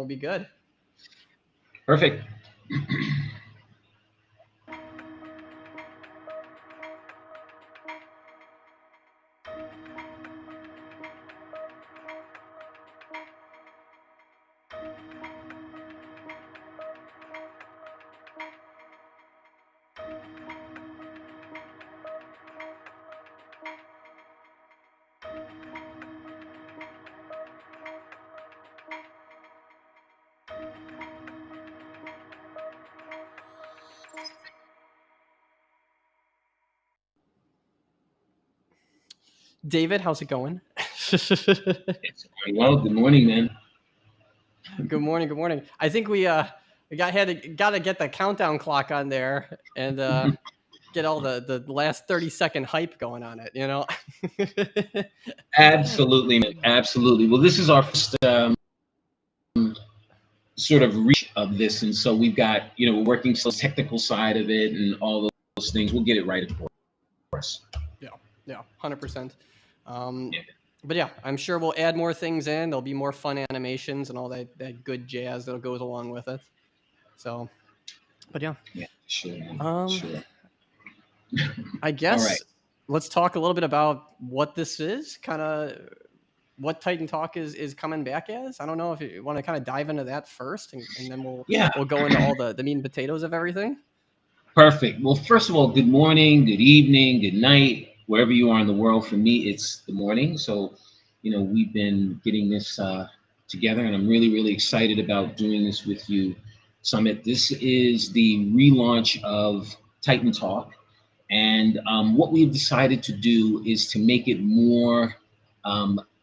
be good. Perfect. David, how's it going? It's going well. Good morning, man. Good morning. Good morning. I think we got to get the countdown clock on there and get all the last 30-second hype going on it. You know. Absolutely, man. Absolutely. Well, this is our first sort of reach of this, and so we've got we're working the technical side of it and all those things. We'll get it right, of course. Yeah, 100%. Yeah. But yeah, I'm sure we'll add more things in. There'll be more fun animations and all that good jazz that goes along with it. So, but yeah. Yeah, sure. Man. Sure. I guess All right. Let's talk a little bit about what this is, kind of what Titan Talk is coming back as. I don't know if you want to kind of dive into that first, and then we'll go into all the meat and potatoes of everything. Perfect. Well, first of all, good morning, good evening, good night, wherever you are in the world. For me, it's the morning. So, we've been getting this together, and I'm really, really excited about doing this with you, Summit. This is the relaunch of Titan Talk. And what we've decided to do is to make it more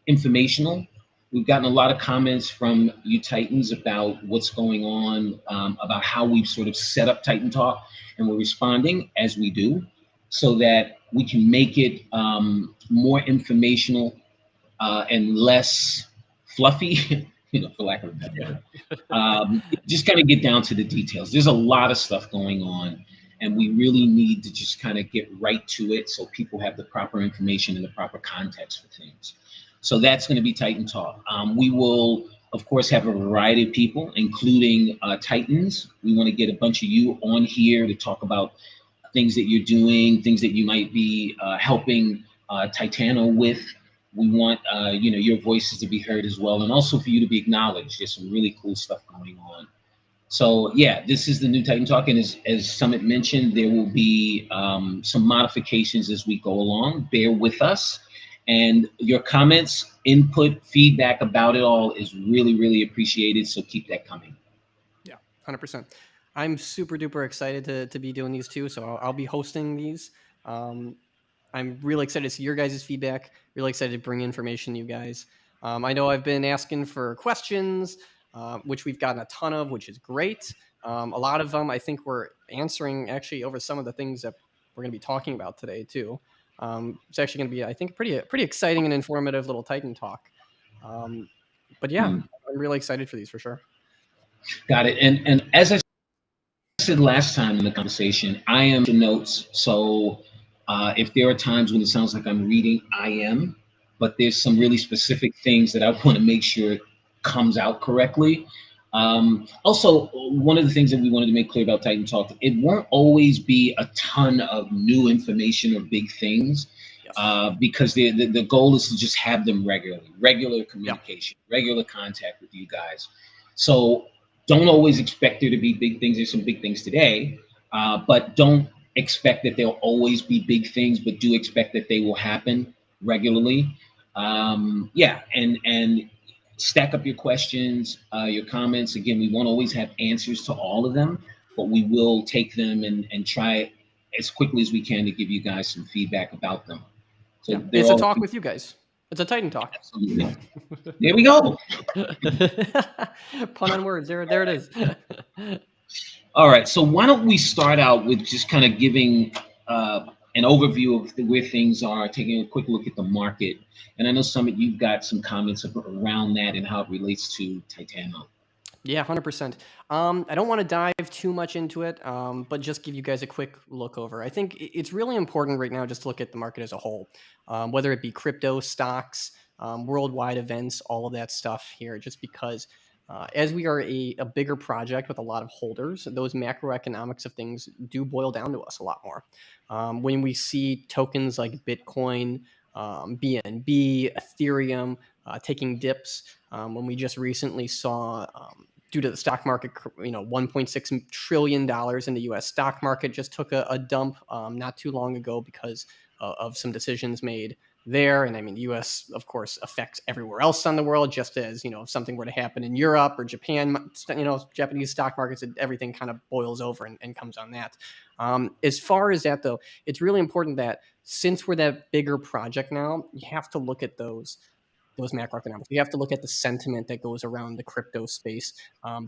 informational. We've gotten a lot of comments from you Titans about what's going on, about how we've sort of set up Titan Talk, and we're responding as we do, so that we can make it more informational and less fluffy, for lack of a better word. Just kind of get down to the details. There's a lot of stuff going on, and we really need to just kind of get right to it so people have the proper information and the proper context for things. So that's going to be Titan Talk. We will, of course, have a variety of people, including Titans. We want to get a bunch of you on here to talk about things that you're doing, things that you might be helping Titano with. We want your voices to be heard as well, and also for you to be acknowledged. There's some really cool stuff going on. So yeah, this is the new Titan Talk, and as Summit mentioned, there will be some modifications as we go along. Bear with us, and your comments, input, feedback about it all is really, really appreciated. So keep that coming. Yeah, 100%. I'm super duper excited to be doing these too. So I'll be hosting these. I'm really excited to see your guys' feedback. Really excited to bring information to you guys. I know I've been asking for questions, which we've gotten a ton of, which is great. A lot of them I think we're answering actually over some of the things that we're going to be talking about today too. It's actually going to be, I think, pretty exciting and informative little Titan Talk. But yeah, I'm really excited for these for sure. Got it. And as I said last time in the conversation, I am the notes. So if there are times when it sounds like I'm reading, I am. But there's some really specific things that I want to make sure comes out correctly. Also, one of the things that we wanted to make clear about Titan Talk, it won't always be a ton of new information or big things, because the goal is to just have them regular communication, regular contact with you guys. So don't always expect there to be big things. There's some big things today, but don't expect that there'll always be big things, but do expect that they will happen regularly. And stack up your questions, your comments. Again, we won't always have answers to all of them, but we will take them and try as quickly as we can to give you guys some feedback about them. So it's a talk with you guys. It's a Titan Talk. Absolutely. There we go. Pun on words. There it is. All right. So why don't we start out with just kind of giving an overview of where things are, taking a quick look at the market. And I know Summit, you've got some comments around that and how it relates to Titano. Yeah, 100%. I don't want to dive too much into it, but just give you guys a quick look over. I think it's really important right now just to look at the market as a whole, whether it be crypto, stocks, worldwide events, all of that stuff here, just because As we are a bigger project with a lot of holders, those macroeconomics of things do boil down to us a lot more. When we see tokens like Bitcoin, BNB, Ethereum taking dips, when we just recently saw, due to the stock market, $1.6 trillion in the U.S. stock market just took a dump not too long ago because of some decisions made there. And I mean, the U.S. of course affects everywhere else on the world. Just as if something were to happen in Europe or Japan, Japanese stock markets, everything kind of boils over and comes on that. As far as that though, it's really important that since we're that bigger project now, you have to look at those macroeconomics. You have to look at the sentiment that goes around the crypto space,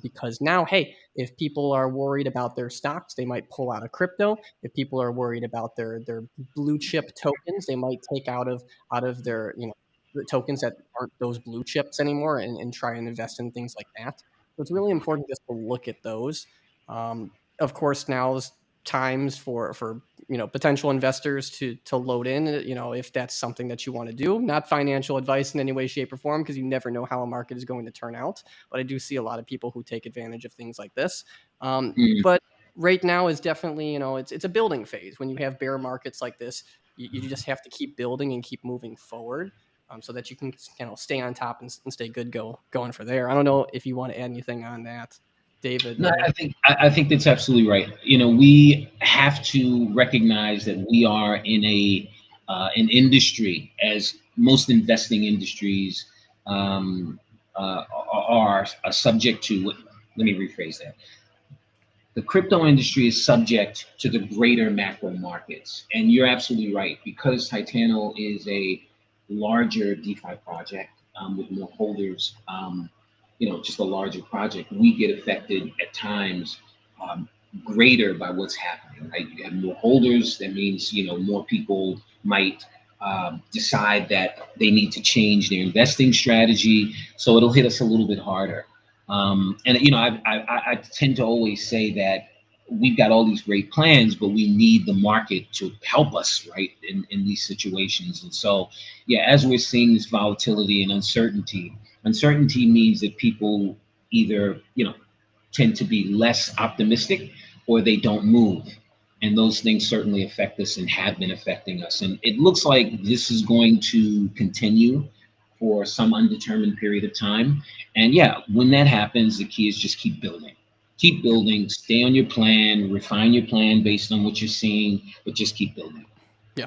because now, hey, if people are worried about their stocks, they might pull out of crypto. If people are worried about their blue chip tokens, they might take out of their the tokens that aren't those blue chips anymore and try and invest in things like that. So it's really important just to look at those. Of course, now's times for potential investors to load in, if that's something that you want to do. Not financial advice in any way, shape, or form, because you never know how a market is going to turn out, but I do see a lot of people who take advantage of things like this. Mm. But right now is definitely, it's a building phase. When you have bear markets like this, you just have to keep building and keep moving forward, so that you can stay on top and stay good going for there. I don't know if you want to add anything on that, David. No, I think that's absolutely right. We have to recognize that we are in an industry, as most investing industries are subject to. Let me rephrase that. The crypto industry is subject to the greater macro markets. And you're absolutely right, because Titano is a larger DeFi project with more holders, just a larger project, we get affected at times greater by what's happening, right? You have more holders, that means, more people might decide that they need to change their investing strategy. So it'll hit us a little bit harder. And I tend to always say that we've got all these great plans, but we need the market to help us, right, in these situations. And so, yeah, as we're seeing this volatility and uncertainty means that people either, tend to be less optimistic or they don't move. And those things certainly affect us and have been affecting us. And it looks like this is going to continue for some undetermined period of time. And yeah, when that happens, the key is just keep building. Keep building, stay on your plan, refine your plan based on what you're seeing, but just keep building. Yeah.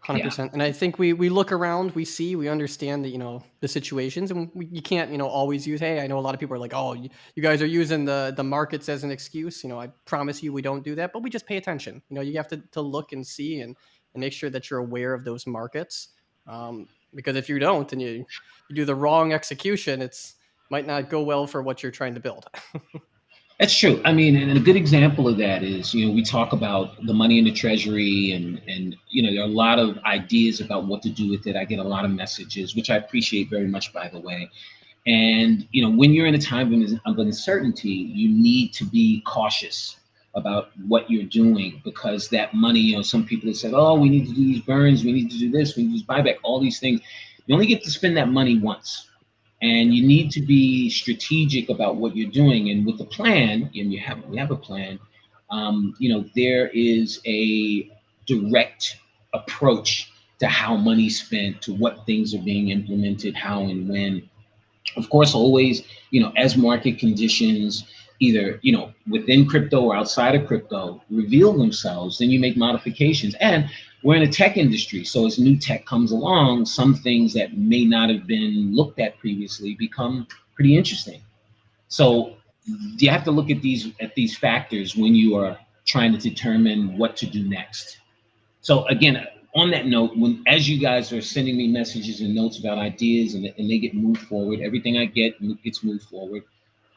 Yeah. 100%. And I think we look around, we understand that, the situations, and you can't, always use, hey, I know a lot of people are like, oh, you guys are using the markets as an excuse. I promise you we don't do that, but we just pay attention. You have to look and see and make sure that you're aware of those markets. Because if you don't and you do the wrong execution, it's might not go well for what you're trying to build. That's true. I mean, and a good example of that is, we talk about the money in the treasury, and there are a lot of ideas about what to do with it. I get a lot of messages, which I appreciate very much, by the way. And when you're in a time of uncertainty, you need to be cautious about what you're doing, because that money, some people have said, oh, we need to do these burns, we need to do this, we need to do buyback, all these things. You only get to spend that money once. And Yeah. you need to be strategic about what you're doing. And with the plan, and we have a plan, there is a direct approach to how money's spent, to what things are being implemented, how and when. Of course, always, as market conditions, either, within crypto or outside of crypto, reveal themselves, then you make modifications. And we're in a tech industry, so as new tech comes along, some things that may not have been looked at previously become pretty interesting. Yeah. So you have to look at these factors when you are trying to determine what to do next. So again, on that note, when as you guys are sending me messages and notes about ideas, and they get moved forward, everything I get gets moved forward.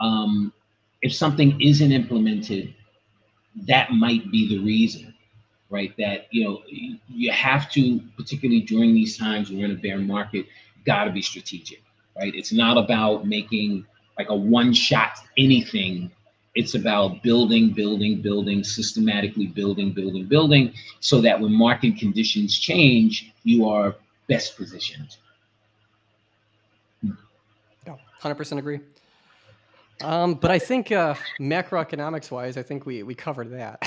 Um, if something isn't implemented, that might be the reason, right? That you have to, particularly during these times when we're in a bear market, got to be strategic, right? It's not about making like a one shot anything. It's about building, building, building, systematically building, building, building, so that when market conditions change, you are best positioned. Yeah. 100% agree. But I think macroeconomics wise, I think we covered that.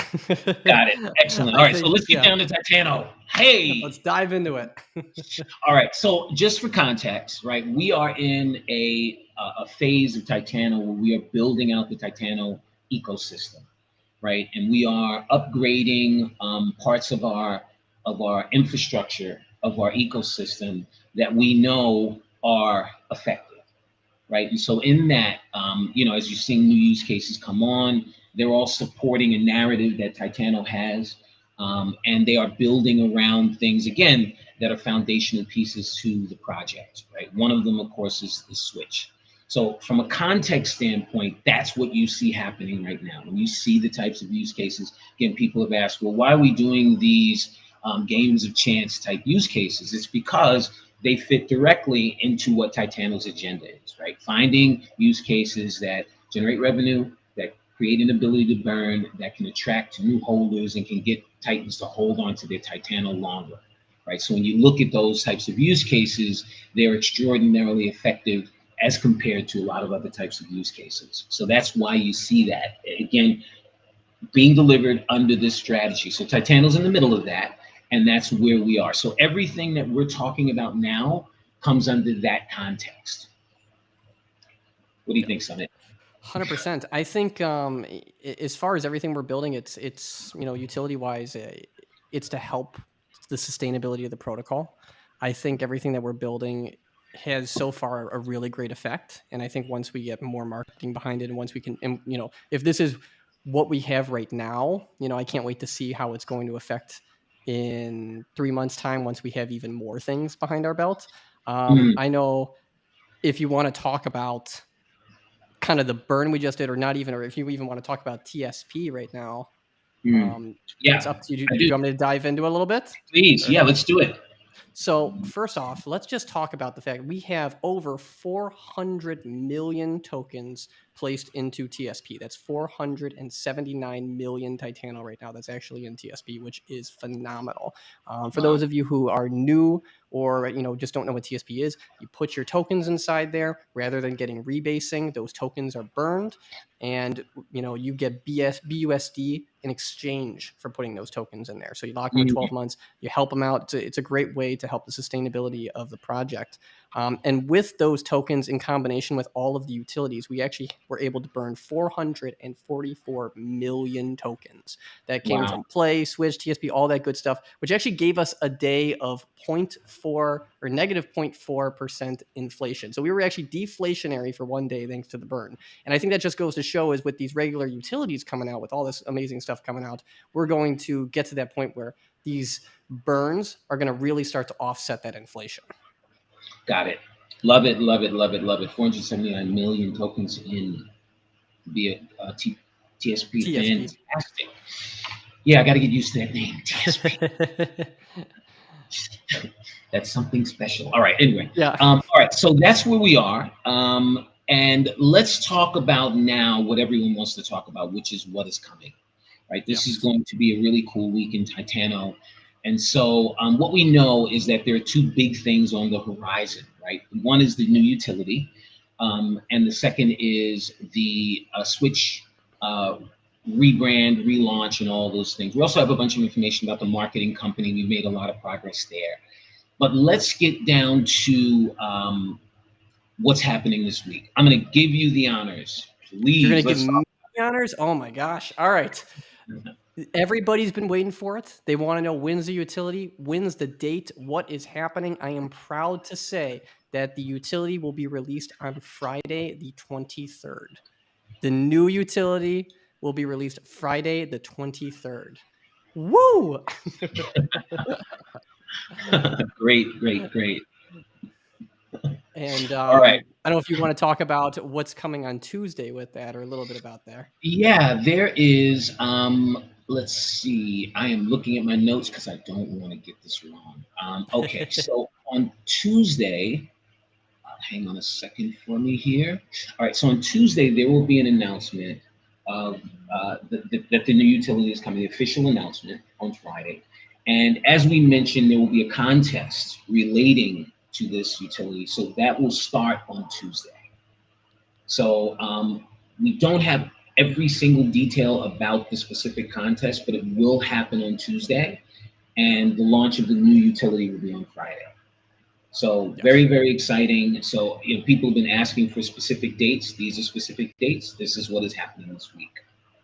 Got it. Excellent. All I right, so think, let's get yeah, down to Titano. let's Hey. dive into it. All right. So just for context, right, we are in a phase of Titano where we are building out the Titano ecosystem, right, and we are upgrading parts of our infrastructure of our ecosystem that we know are effective, right? And so in that, as you're seeing new use cases come on, they're all supporting a narrative that Titano has, and they are building around things again that are foundational pieces to the project, right? One of them, of course, is the switch. So from a context standpoint, that's what you see happening right now. When you see the types of use cases, again, people have asked, well, why are we doing these games of chance type use cases? It's because they fit directly into what Titano's agenda is, right? Finding use cases that generate revenue, that create an ability to burn, that can attract new holders and can get Titans to hold on to their Titano longer, right? So when you look at those types of use cases, they're extraordinarily effective as compared to a lot of other types of use cases. So that's why you see that. Again, being delivered under this strategy. So Titano's in the middle of that, and that's where we are. So everything that we're talking about now comes under that context. What do you think, Summit? 100%. I think as far as everything we're building, it's utility wise, it's to help the sustainability of the protocol. I think everything that we're building has so far a really great effect, and I think once we get more marketing behind it, and once we can, and, if this is what we have right now, I can't wait to see how it's going to affect in 3 months' time once we have even more things behind our belt. Mm, I know if you want to talk about kind of the burn we just did, or not even, or if you even want to talk about TSP right now, mm. it's Yeah, up to you. I Do do. you want me to dive into it a little bit? Please, Or yeah, let's do it. so first off, let's just talk about the fact we have over 400 million tokens placed into TSP. That's 479 million Titano right now. That's actually in TSP, which is phenomenal. For Wow. those of you who are new or just don't know what TSP is, you put your tokens inside there. Rather than getting rebasing, those tokens are burned, and you get BUSD in exchange for putting those tokens in there. So you lock them in Mm, 12 months. You help them out. It's a great way to help the sustainability of the project. And with those tokens in combination with all of the utilities, we actually were able to burn 444 million tokens. That came wow. from Play, Switch, TSP, all that good stuff, which actually gave us a day of 0.4 or negative 0.4% inflation. So we were actually deflationary for one day thanks to the burn. And I think that just goes to show is with these regular utilities coming out, with all this amazing stuff coming out, we're going to get to that point where these burns are going to really start to offset that inflation. Got it. Love it, love it, love it, love it. 479 million tokens in via TSP. TSP. Fantastic. Yeah, I got to get used to that name, TSP. That's something special. All right. Anyway, Yeah. all right. So that's where we are. And let's talk about now what everyone wants to talk about, which is what is coming. Right. This is Yes. going to be a really cool week in Titano. And so what we know is that there are two big things on the horizon. Right. One is the new utility, and the second is the switch. Rebrand, relaunch, and all those things. We also have a bunch of information about the marketing company. We've made a lot of progress there. But let's get down to what's happening this week. I'm going to give you the honors. You're going Please, to give let's me talk. the honors? Oh my gosh. All right. Everybody's been waiting for it. They want to know when's the utility, when's the date, what is happening. I am proud to say that the utility will be released on Friday, the 23rd. The new utility will be released Friday, the 23rd. Woo! Great, great, great. And All right. I don't know if you want to talk about what's coming on Tuesday with that, or a little bit about there. Yeah, there is. Let's see. I am looking at my notes because I don't want to get this wrong. Okay, so on Tuesday, hang on a second for me here. All right, so on Tuesday there will be an announcement of that the new utility is coming. The official announcement on Friday, and as we mentioned, there will be a contest relating to this utility. So that will start on Tuesday. So We don't have every single detail about the specific contest, but it will happen on Tuesday, and the launch of the new utility will be on Friday. So very, Yes. very exciting. So people have been asking for specific dates. These are specific dates. This is what is happening this week.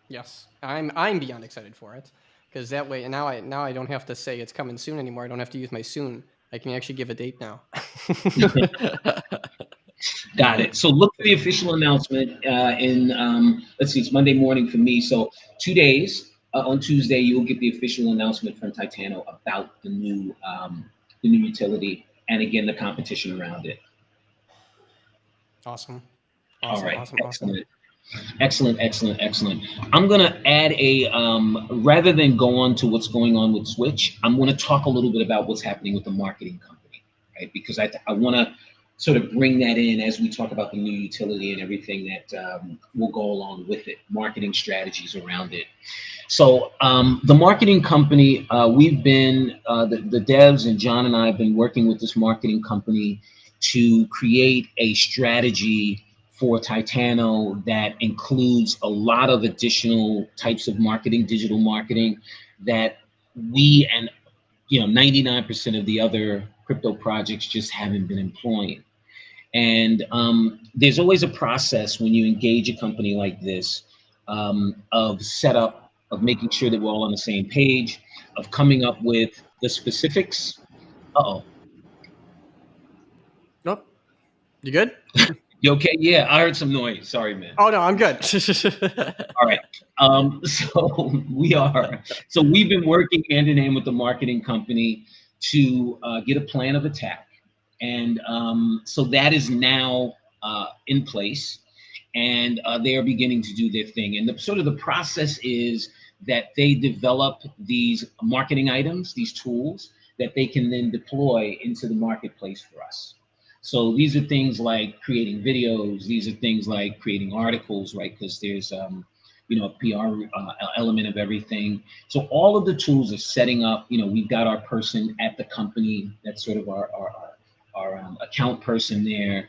Yes. I'm beyond excited for it, because that way, and now I don't have to say it's coming soon anymore. I don't have to use my soon. I can actually give a date now. Got it. So look for the official announcement in, let's see, it's Monday morning for me. So 2 days, on Tuesday, you'll get the official announcement from Titano about the new utility, and again, the competition around it. Awesome. All Awesome. right. Awesome. Awesome. Excellent. Excellent, excellent, excellent. I'm gonna add a rather than go on to what's going on with Switch, I'm gonna talk a little bit about what's happening with the marketing company, right? Because I want to sort of bring that in as we talk about the new utility and everything that will go along with it, marketing strategies around it. So the marketing company, we've been the devs, and John and I have been working with this marketing company to create a strategy for Titano that includes a lot of additional types of marketing, digital marketing, that we and 99% of the other crypto projects just haven't been employing. And there's always a process when you engage a company like this, of setup, of making sure that we're all on the same page, of coming up with the specifics. Uh-oh. Nope. You good? You okay? Yeah, I heard some noise. Sorry, man. Oh no, I'm good. All right. So we are. So we've been working hand in hand with the marketing company to get a plan of attack, and so that is now in place, and they are beginning to do their thing. And the sort of the process is that they develop these marketing items, these tools that they can then deploy into the marketplace for us. So these are things like creating videos. These are things like creating articles, right? Because there's a PR element of everything. So all of the tools are setting up. We've got our person at the company. That's sort of our account person there.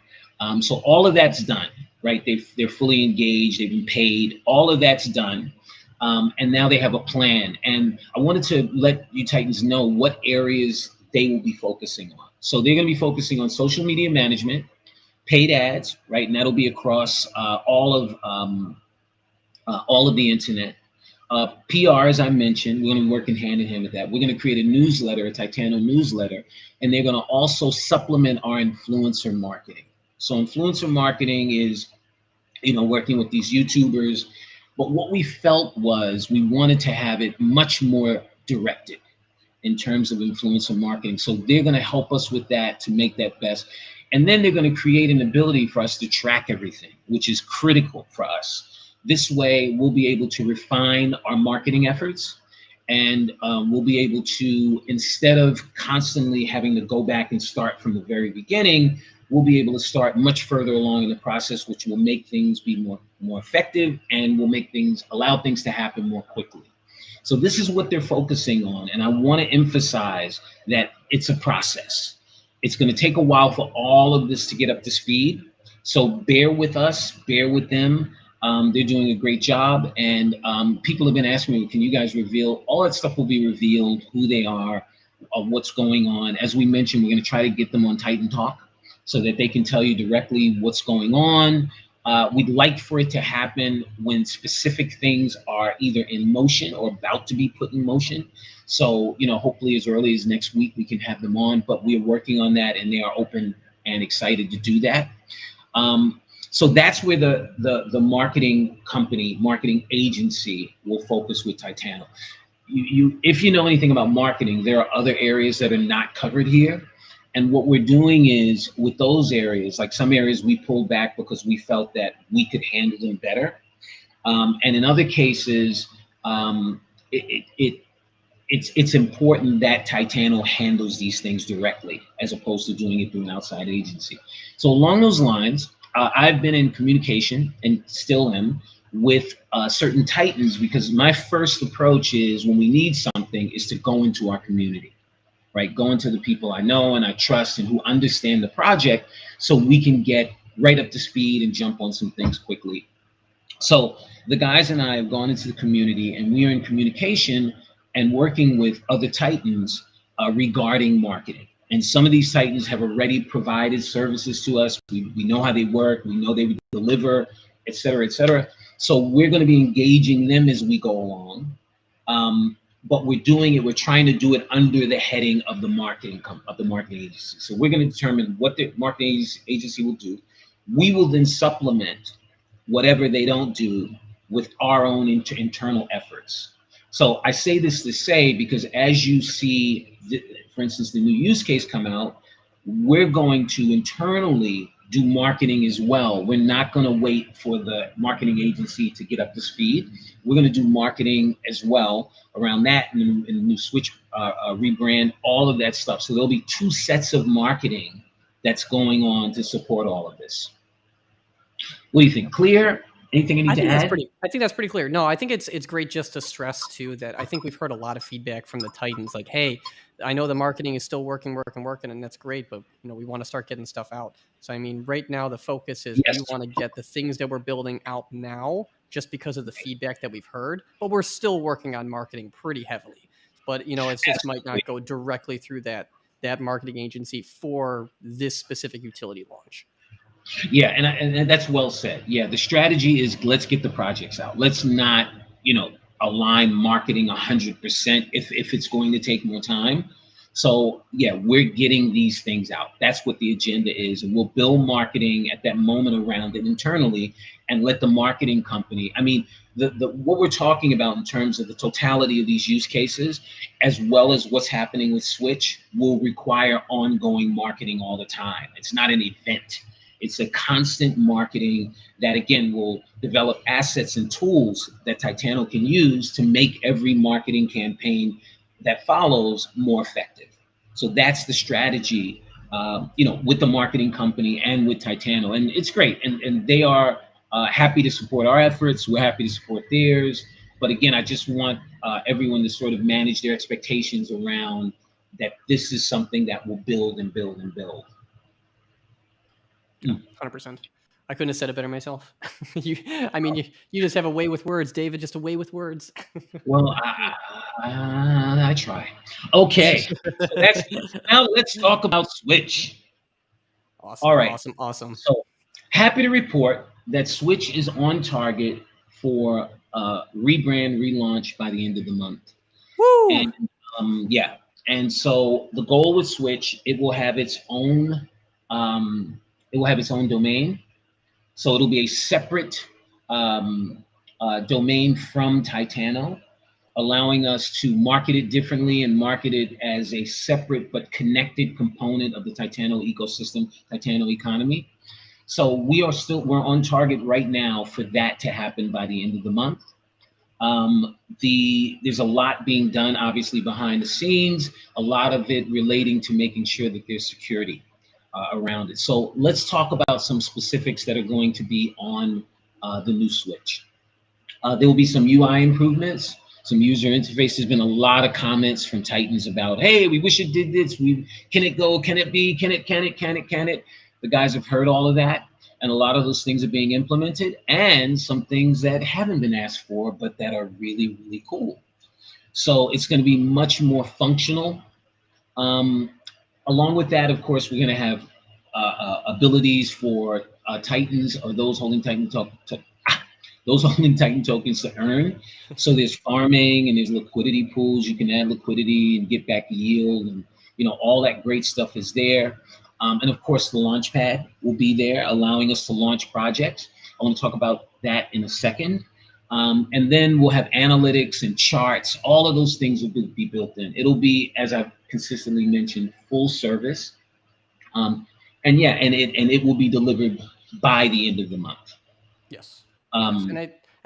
So all of that's done, right? They're fully engaged. They've been paid. All of that's done. And now they have a plan. And I wanted to let you Titans know what areas they will be focusing on. So they're going to be focusing on social media management, paid ads, right? And that'll be across all of the internet. PR, as I mentioned, we're going to be working hand in hand with that. We're going to create a newsletter, a Titano newsletter, and they're going to also supplement our influencer marketing. So influencer marketing is, working with these YouTubers. But what we felt was we wanted to have it much more directed in terms of influencer marketing. So they're going to help us with that to make that best. And then they're going to create an ability for us to track everything, which is critical for us. This way, we'll be able to refine our marketing efforts, and we'll be able to, instead of constantly having to go back and start from the very beginning, we'll be able to start much further along in the process, which will make things be more effective, and will allow things to happen more quickly. So this is what they're focusing on. And I want to emphasize that it's a process. It's going to take a while for all of this to get up to speed. So bear with us, bear with them. They're doing a great job. And people have been asking me, can you guys reveal? All that stuff will be revealed, who they are, what's going on. As we mentioned, we're going to try to get them on Titan Talk so that they can tell you directly what's going on. We'd like for it to happen when specific things are either in motion or about to be put in motion. So, hopefully as early as next week, we can have them on, but we're working on that, and they are open and excited to do that. So that's where the marketing company, marketing agency will focus with Titano. If you know anything about marketing, there are other areas that are not covered here. And what we're doing is, with those areas, like some areas we pulled back because we felt that we could handle them better. And in other cases, it's important that Titano handles these things directly as opposed to doing it through an outside agency. So along those lines, I've been in communication, and still am, with certain Titans, because my first approach is, when we need something, is to go into our community. Right, going to the people I know and I trust and who understand the project, so we can get right up to speed and jump on some things quickly. So the guys and I have gone into the community, and we are in communication and working with other Titans regarding marketing. And some of these Titans have already provided services to us. We know how they work. We know they deliver, et cetera, et cetera. So we're going to be engaging them as we go along. But we're doing it. We're trying to do it under the heading of the marketing agency. So we're going to determine what the marketing agency will do. We will then supplement whatever they don't do with our own internal efforts. So I say this to say, because as you see, for instance, the new use case come out, we're going to internally do marketing as well. We're not going to wait for the marketing agency to get up to speed. We're going to do marketing as well around that and the new switch, rebrand, all of that stuff. So there'll be two sets of marketing that's going on to support all of this. What do you think? Clear? Anything I need to add? I think that's pretty clear. No, I think it's great just to stress too that I think we've heard a lot of feedback from the Titans, like, hey, I know the marketing is still working, and that's great, but we want to start getting stuff out. So I mean, right now the focus is we Yes. want to get the things that we're building out now, just because of the feedback that we've heard. But we're still working on marketing pretty heavily. But it's just might not go directly through that marketing agency for this specific utility launch. Yeah, and that's well said. Yeah, the strategy is let's get the projects out. Let's not, align marketing 100% if it's going to take more time. So yeah, we're getting these things out. That's what the agenda is, and we'll build marketing at that moment around it internally, and let the marketing company. I mean, the what we're talking about in terms of the totality of these use cases, as well as what's happening with Switch, will require ongoing marketing all the time. It's not an event. It's a constant marketing that, again, will develop assets and tools that Titano can use to make every marketing campaign that follows more effective. So that's the strategy, with the marketing company and with Titano. And it's great. And they are happy to support our efforts. We're happy to support theirs. But again, I just want everyone to sort of manage their expectations around that this is something that will build and build and build. Yeah, 100%. I couldn't have said it better myself. You just have a way with words, David. Just a way with words. Well, I try. Okay, so now let's talk about Switch. All right. Awesome. So happy to report that Switch is on target for rebrand relaunch by the end of the month. Woo! And yeah, and so the goal with Switch, um, it will have its own domain. So it'll be a separate domain from Titano, allowing us to market it differently and market it as a separate but connected component of the Titano ecosystem, Titano economy. So we're on target right now for that to happen by the end of the month. There's a lot being done, obviously, behind the scenes, a lot of it relating to making sure that there's security around it. So let's talk about some specifics that are going to be on the new Switch. There will be some UI improvements, some user interface. There's been a lot of comments from Titans about, hey, we wish it did this. Can it go? Can it be? Can it? The guys have heard all of that. And a lot of those things are being implemented, and some things that haven't been asked for, but that are really, really cool. So it's going to be much more functional. Along with that, of course, we're going to have abilities for Titans or those holding Titan tokens to earn. So there's farming and there's liquidity pools. You can add liquidity and get back yield, and all that great stuff is there. And of course, the Launchpad will be there, allowing us to launch projects. I want to talk about that in a second. And then we'll have analytics and charts. All of those things will be built in. It'll be, as I've consistently mentioned, full service. And it will be delivered by the end of the month. Yes. And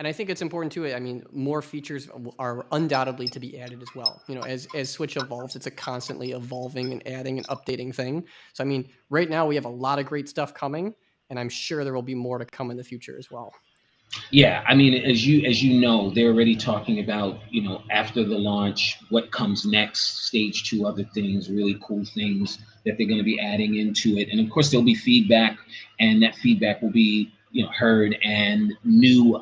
I think it's important too. I mean, more features are undoubtedly to be added as well. As Switch evolves, it's a constantly evolving and adding and updating thing. So I mean, right now we have a lot of great stuff coming, and I'm sure there will be more to come in the future as well. Yeah, I mean, as you know, they're already talking about, after the launch, what comes next, stage 2, other things, really cool things that they're going to be adding into it. And of course, there'll be feedback, and that feedback will be, heard, and new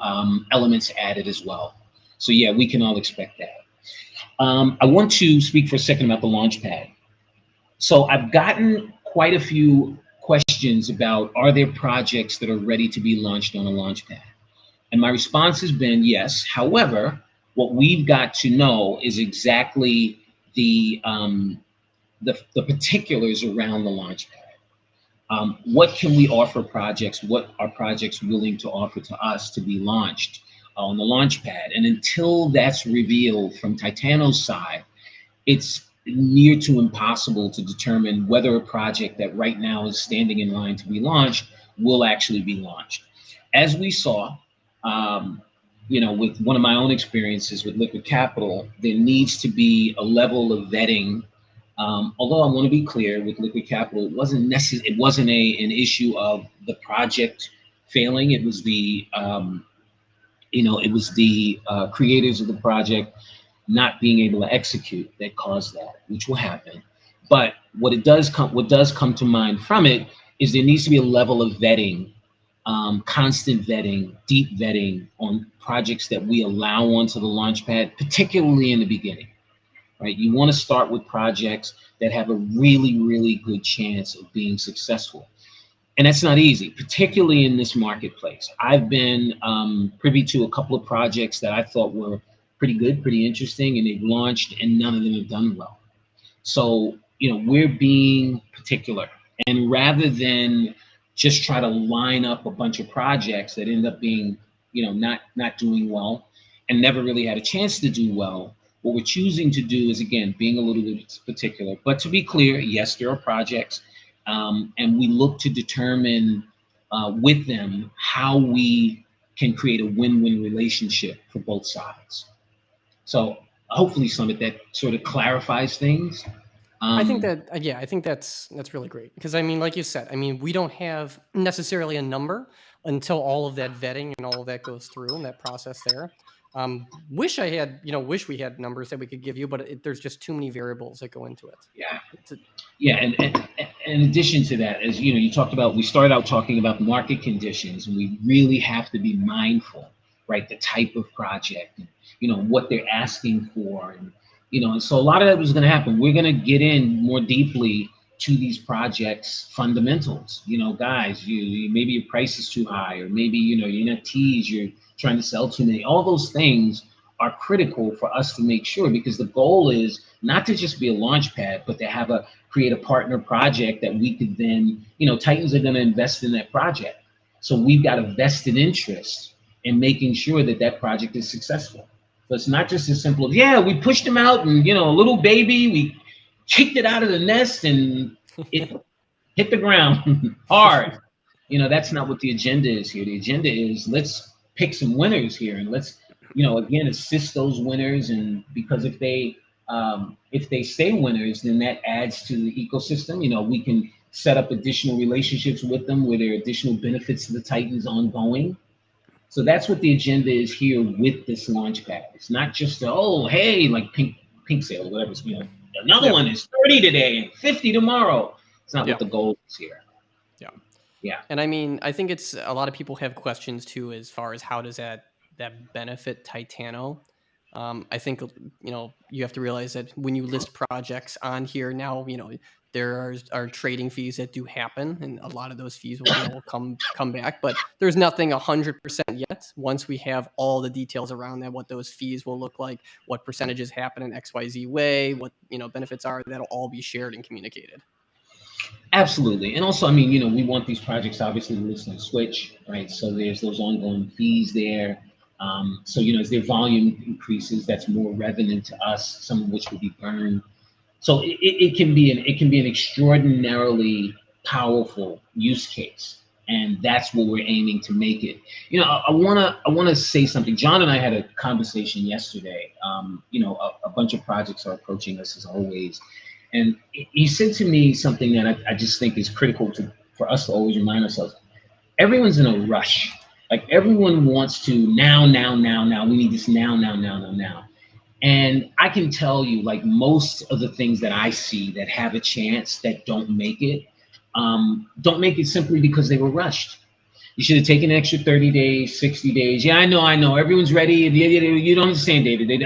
elements added as well. So yeah, we can all expect that. I want to speak for a second about the Launchpad. So I've gotten quite a few questions about, are there projects that are ready to be launched on a Launchpad? And my response has been yes. However, what we've got to know is exactly the particulars around the Launchpad. What can we offer projects? What are projects willing to offer to us to be launched on the Launchpad? And until that's revealed from Titano's side, it's near to impossible to determine whether a project that right now is standing in line to be launched will actually be launched. As we saw, with one of my own experiences with Liquid Capital, there needs to be a level of vetting. Although I want to be clear, with Liquid Capital, it wasn't an issue of the project failing. It was the creators of the project not being able to execute that caused that, which will happen. But what does come to mind from it is there needs to be a level of vetting, constant vetting, deep vetting on projects that we allow onto the Launchpad, particularly in the beginning. Right? You want to start with projects that have a really, really good chance of being successful. And that's not easy, particularly in this marketplace. I've been privy to a couple of projects that I thought were pretty good, pretty interesting, and they've launched and none of them have done well. So, we're being particular. And rather than just try to line up a bunch of projects that end up being, not doing well and never really had a chance to do well, what we're choosing to do is, again, being a little bit particular. But to be clear, yes, there are projects, and we look to determine with them how we can create a win-win relationship for both sides. So hopefully, Summit, that sort of clarifies things. I think that I think that's really great, because I mean, like you said, I mean, we don't have necessarily a number until all of that vetting and all of that goes through and that process there. Wish we had numbers that we could give you, but there's just too many variables that go into it. Yeah. Yeah, and in addition to that, as you talked about, we started out talking about market conditions, and we really have to be mindful, right? The type of project, and what they're asking for, and so a lot of that was going to happen. We're going to get in more deeply to these projects fundamentals. Guys, you maybe your price is too high, or maybe your NFTs you're trying to sell too many. All those things are critical for us to make sure, because the goal is not to just be a launch pad, but to create a partner project that we could then, Titans are going to invest in that project. So we've got a vested interest in making sure that that project is successful. So it's not just as simple as, yeah, we pushed him out and, a little baby, we kicked it out of the nest and it hit the ground hard. That's not what the agenda is here. The agenda is, let's pick some winners here, and let's, again, assist those winners. And because if they stay winners, then that adds to the ecosystem. We can set up additional relationships with them where there are additional benefits to the Titans ongoing. So that's what the agenda is here with this Launchpad. It's not just hey, like pink sale or whatever. It's, another one is 30 today and 50 tomorrow. It's not what the goal is here. Yeah. And I mean, I think it's a lot of people have questions too, as far as how does that benefit Titano. I think you have to realize that when you list projects on here now, there are trading fees that do happen, and a lot of those fees will come back. But there's nothing 100% yet. Once we have all the details around that, what those fees will look like, what percentages happen in XYZ way, what benefits are, that'll all be shared and communicated. Absolutely. And also, I mean, we want these projects obviously to list on Switch, right? So there's those ongoing fees there. So, as their volume increases, that's more revenue to us, some of which will be burned. So it can be an extraordinarily powerful use case. And that's what we're aiming to make it. I wanna say something. John and I had a conversation yesterday. A bunch of projects are approaching us as always. And he said to me something that I just think is critical for us to always remind ourselves. Everyone's in a rush. Like, everyone wants to now. We need this now. And I can tell you, like, most of the things that I see that have a chance that don't make it simply because they were rushed. You should have taken an extra 30 days, 60 days. Yeah, I know. Everyone's ready. You don't understand, David.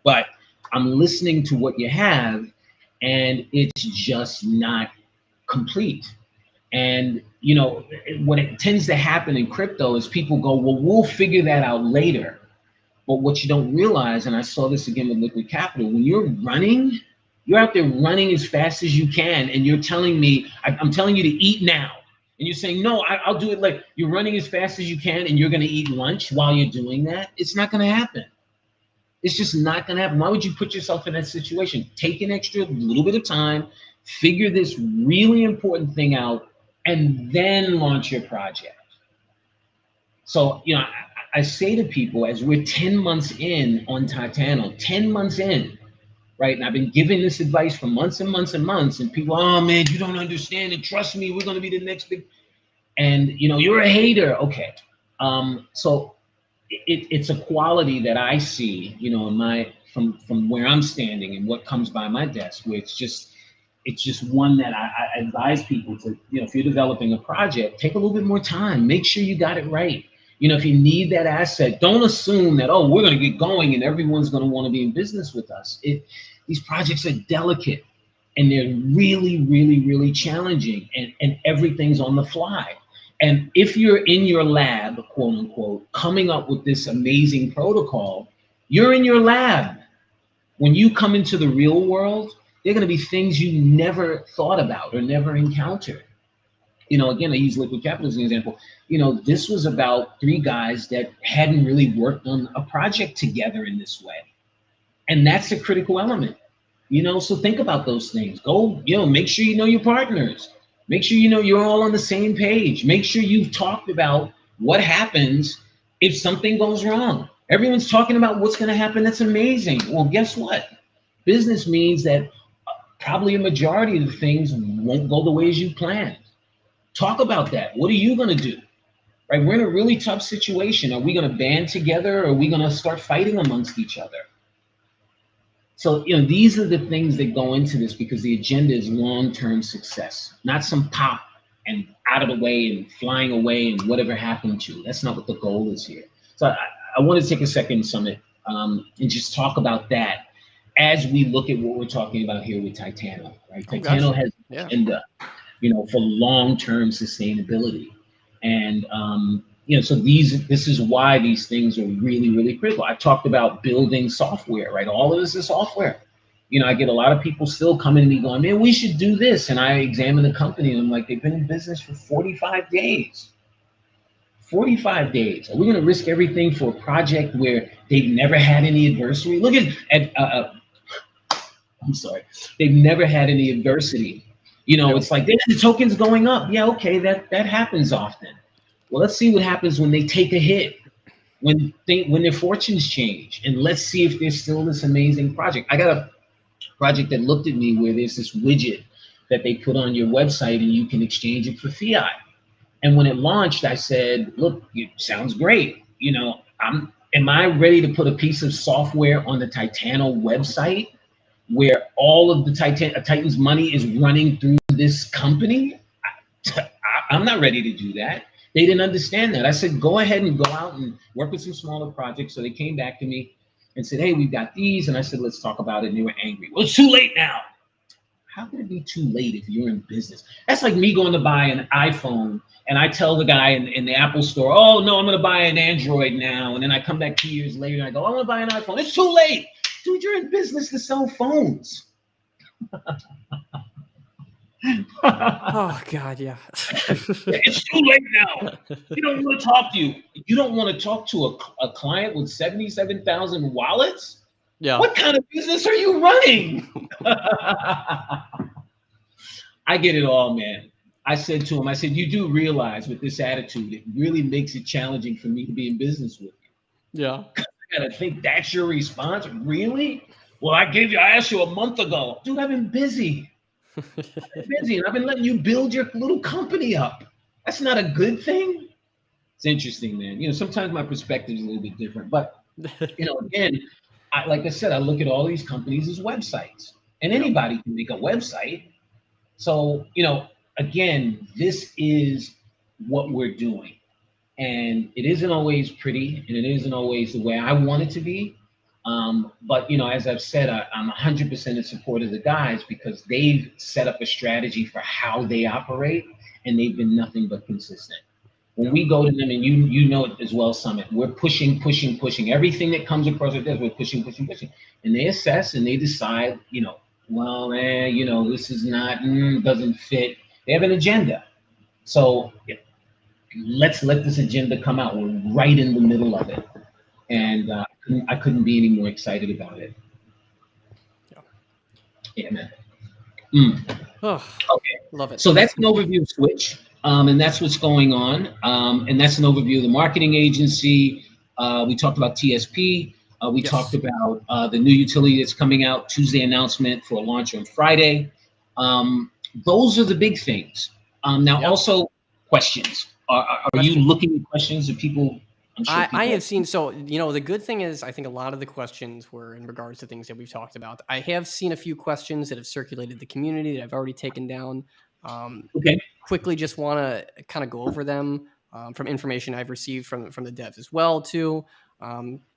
But I'm listening to what you have, and it's just not complete. And what it tends to happen in crypto is people go, well, we'll figure that out later. But what you don't realize, and I saw this again with liquid capital, when you're running, you're out there running as fast as you can, and you're telling me, I'm telling you to eat now. And you're saying, no, I'll do it like you're running as fast as you can, and you're going to eat lunch while you're doing that. It's not going to happen. It's just not going to happen. Why would you put yourself in that situation? Take an extra little bit of time, figure this really important thing out, and then launch your project. So, I say to people as we're 10 months in on Titano, 10 months in, right? And I've been giving this advice for months and months and months, and people, oh man, you don't understand it. Trust me, we're going to be the next big. And, you're a hater. Okay. So it's a quality that I see, in from where I'm standing and what comes by my desk, where it's just one that I advise people to, if you're developing a project, take a little bit more time, make sure you got it right. If you need that asset, don't assume that, oh, we're going to get going and everyone's going to want to be in business with us. These projects are delicate and they're really, really, really challenging, and everything's on the fly. And if you're in your lab, quote unquote, coming up with this amazing protocol, you're in your lab. When you come into the real world, there are going to be things you never thought about or never encountered. Again, I use liquid capital as an example. This was about three guys that hadn't really worked on a project together in this way. And that's a critical element. So think about those things. Go, make sure you know your partners. Make sure you're all on the same page. Make sure you've talked about what happens if something goes wrong. Everyone's talking about what's going to happen. That's amazing. Well, guess what? Business means that probably a majority of the things won't go the way as you planned. Talk about that. What are you going to do? Right? We're in a really tough situation. Are we going to band together, or are we going to start fighting amongst each other? So, these are the things that go into this, because the agenda is long-term success, not some pop and out of the way and flying away and whatever happened to. That's not what the goal is here. So I want to take a second, Summit, and just talk about that as we look at what we're talking about here with Titano. Right? Oh, Titano gotcha. has an agenda, for long-term sustainability. And, so this is why these things are really, really critical. I talked about building software, right? All of this is software. I get a lot of people still coming to me going, man, we should do this. And I examine the company and I'm like, they've been in business for 45 days. 45 days. Are we going to risk everything for a project where they've never had any adversity? Look at I'm sorry. They've never had any adversity. It's like the token's going up. Yeah, okay, that happens often. Well, let's see what happens when they take a hit, when their fortunes change, and let's see if there's still this amazing project. I got a project that looked at me where there's this widget that they put on your website and you can exchange it for fiat. And when it launched, I said, look, it sounds great. Am I ready to put a piece of software on the Titano website where all of the Titan's money is running through this company? I'm not ready to do that. They didn't understand that. I said, go ahead and go out and work with some smaller projects. So they came back to me and said, hey, we've got these. And I said, let's talk about it. And they were angry. Well, it's too late now. How can it be too late if you're in business? That's like me going to buy an iPhone and I tell the guy in the Apple store, oh, no, I'm going to buy an Android now. And then I come back 2 years later and I go, I want to buy an iPhone. It's too late. Dude, you're in business to sell phones. Oh God, yeah. It's too late now. You don't want to talk to you. You don't want to talk to a client with 77,000 wallets? Yeah. What kind of business are you running? I get it all, man. I said to him, you do realize with this attitude, it really makes it challenging for me to be in business with you. Yeah. I gotta think that's your response? Really? Well, I asked you a month ago. Dude, I've been busy. And I've been letting you build your little company up. That's not a good thing. It's interesting, man. Sometimes my perspective is a little bit different, but again, like I said, I look at all these companies as websites, and anybody can make a website. So, again, this is what we're doing. and it isn't always pretty, and it isn't always the way I want it to be. But as I've said, I'm 100% in support of the guys because they've set up a strategy for how they operate, and they've been nothing but consistent. When Yep. we go to them, and you know it as well, Summit, we're pushing, pushing, pushing. Everything that comes across our desk, we're pushing, pushing, pushing. And they assess and they decide, well, this is not, doesn't fit. They have an agenda. So let's let this agenda come out. We're right in the middle of it. Yep. And I couldn't be any more excited about it. Yep. Yeah, man. Mm. Oh, Okay. love it. So that's an overview of Switch, and that's what's going on. And that's an overview of the marketing agency. We talked about TSP. We talked Yes. about the new utility that's coming out, Tuesday announcement for a launch on Friday. Those are the big things. Now, Yep. also questions. Are you Question. looking at questions that people? I'm sure I people have have. seen, so the good thing is I think a lot of the questions were in regards to things that we've talked about. I have seen a few questions that have circulated the community that I've already taken down. Okay. Quickly just want to kind of go over them from information I've received from the devs as well too.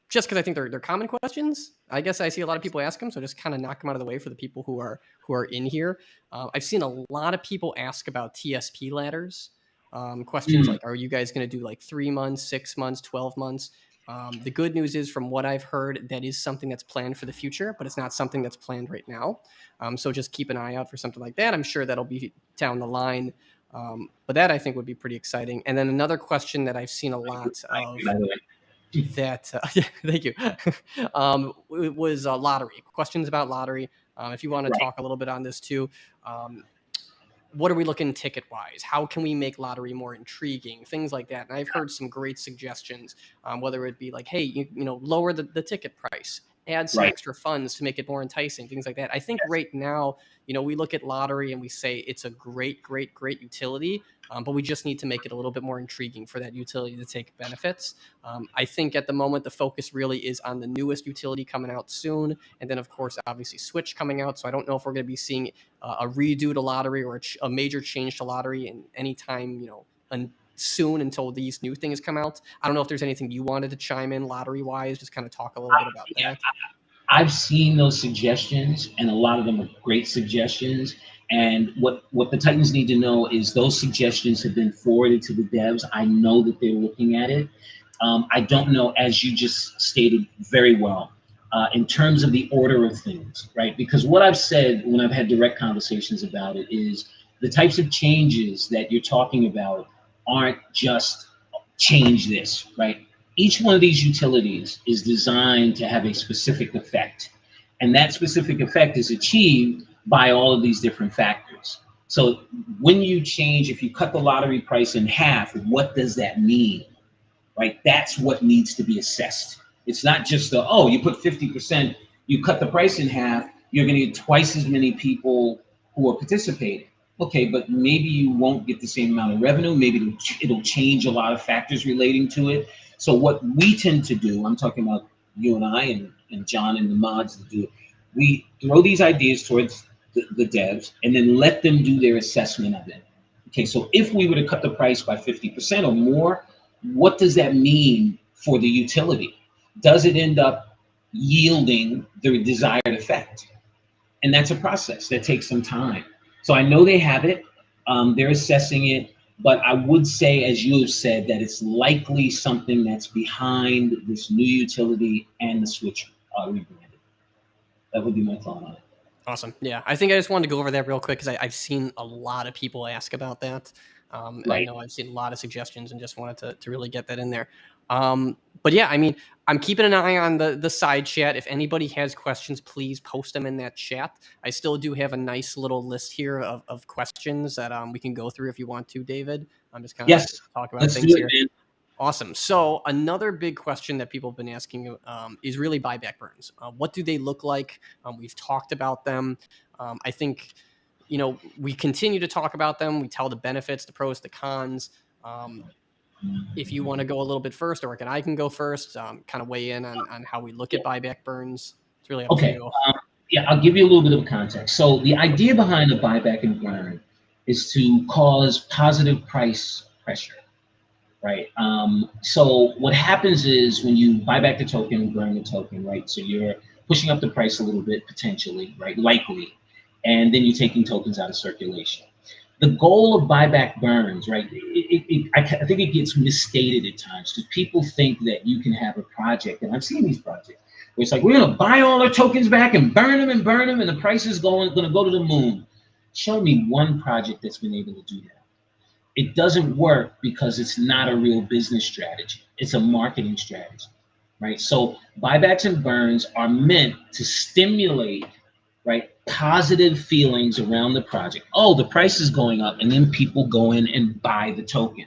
Just because I think they're common questions. I guess I see a lot of people ask them, so just kind of knock them out of the way for the people who are in here. I've seen a lot of people ask about TSP ladders. Questions Mm, like, are you guys going to do like 3 months, 6 months, 12 months? The good news is, from what I've heard, that is something that's planned for the future, but it's not something that's planned right now. So just keep an eye out for something like that. I'm sure that'll be down the line. But that I think would be pretty exciting. And then another question that I've seen a lot I agree, of by the way. that, thank you, it was lottery questions about lottery. If you want to Right. talk a little bit on this too, um, what are we looking ticket wise? How can we make lottery more intriguing? Things like that. And I've heard some great suggestions, whether it be like, hey, lower the ticket price, add some Right. extra funds to make it more enticing, things like that. I think Yes. right now, we look at lottery and we say it's a great, great, great utility. But we just need to make it a little bit more intriguing for that utility to take benefits. I think at the moment the focus really is on the newest utility coming out soon, and then of course obviously Switch coming out. So I don't know if we're going to be seeing a redo to lottery or a major change to lottery in any time, soon until these new things come out. I don't know if there's anything you wanted to chime in lottery wise, just kind of talk a little bit about Yeah, that. I've seen those suggestions, and a lot of them are great suggestions. And what the Titans need to know is those suggestions have been forwarded to the devs. I know that they're looking at it. I don't know, as you just stated very well, in terms of the order of things, right? Because what I've said when I've had direct conversations about it is the types of changes that you're talking about aren't just change this, right? Each one of these utilities is designed to have a specific effect. And that specific effect is achieved by all of these different factors. So when you change, if you cut the lottery price in half, what does that mean? Right? That's what needs to be assessed. It's not just you put 50%, you cut the price in half, you're going to get twice as many people who are participating. Okay, but maybe you won't get the same amount of revenue. Maybe it'll change a lot of factors relating to it. So what we tend to do, I'm talking about you and I and John and the mods that do it, we throw these ideas towards the devs and then let them do their assessment of it. Okay, so if we were to cut the price by 50% or more, what does that mean for the utility? Does it end up yielding the desired effect? And that's a process that takes some time. So I know they have it, they're assessing it, but I would say, as you have said, that it's likely something that's behind this new utility and the Switch rebranded. That would be my thought on it. Awesome. Yeah, I think I just wanted to go over that real quick because I've seen a lot of people ask about that. And I Right. know I've seen a lot of suggestions and just wanted to really get that in there. But yeah, I mean, I'm keeping an eye on the side chat. If anybody has questions, please post them in that chat. I still do have a nice little list here of questions that we can go through if you want to, David. I'm just kind of Yes, talk about let's do things it, here. man. Awesome. So another big question that people have been asking is really buyback burns. What do they look like? We've talked about them. I think, we continue to talk about them. We tell the benefits, the pros, the cons. If you want to go a little bit first, or I can go first, kind of weigh in on how we look Yeah. at buyback burns. It's really up to Okay. you. Yeah, I'll give you a little bit of context. So the idea behind the buyback and burn is to cause positive price pressure, right? So what happens is when you buy back the token and burn the token, right? So you're pushing up the price a little bit potentially, right? Likely, and then you're taking tokens out of circulation. The goal of buyback burns, right? I think it gets misstated at times because people think that you can have a project, and I've seen these projects where it's like we're gonna buy all our tokens back and burn them, and the price is gonna go to the moon. Show me one project that's been able to do that. It doesn't work because it's not a real business strategy. It's a marketing strategy, right? So buybacks and burns are meant to stimulate, right, positive feelings around the project. Oh, the price is going up, and then people go in and buy the token,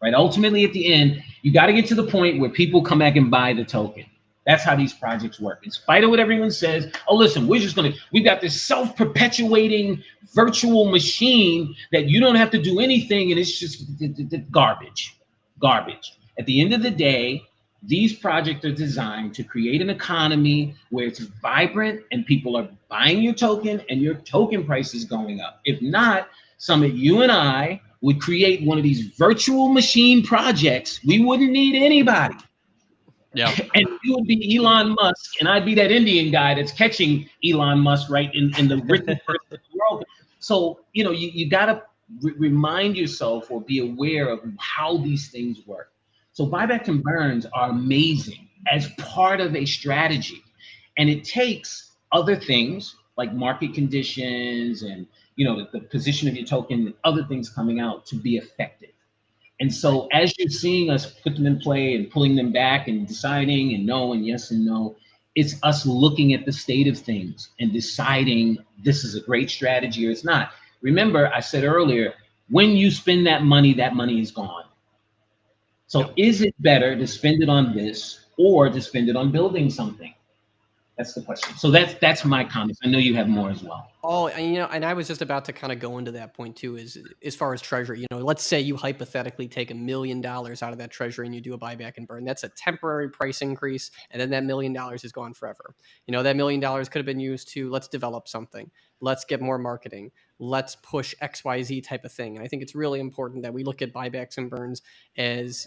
right? Ultimately, at the end, you got to get to the point where people come back and buy the token. That's how these projects work. In spite of what everyone says, oh, listen, we've got this self-perpetuating virtual machine that you don't have to do anything, and it's just garbage. Garbage. At the end of the day, these projects are designed to create an economy where it's vibrant and people are buying your token and your token price is going up. If not, Summit, you and I would create one of these virtual machine projects. We wouldn't need anybody. Yeah. And you would be Elon Musk, and I'd be that Indian guy that's catching Elon Musk, right, in the richest person in the world. So, you got to remind yourself or be aware of how these things work. So buybacks and burns are amazing as part of a strategy. And it takes other things like market conditions and, the position of your token and other things coming out to be effective. And Right. so as you're seeing us put them in play and pulling them back and deciding and no and yes and no, it's us looking at the state of things and deciding this is a great strategy or it's not. Remember, I said earlier, when you spend that money is gone. So Yep. is it better to spend it on this or to spend it on building something? That's the question. So that's my comments. I know you have more as well. Oh, and I was just about to kind of go into that point too, is as far as treasury, let's say you hypothetically take $1 million out of that treasury and you do a buyback and burn. That's a temporary price increase. And then that $1 million is gone forever. That $1 million could have been used to, let's develop something. Let's get more marketing. Let's push XYZ type of thing. And I think it's really important that we look at buybacks and burns as,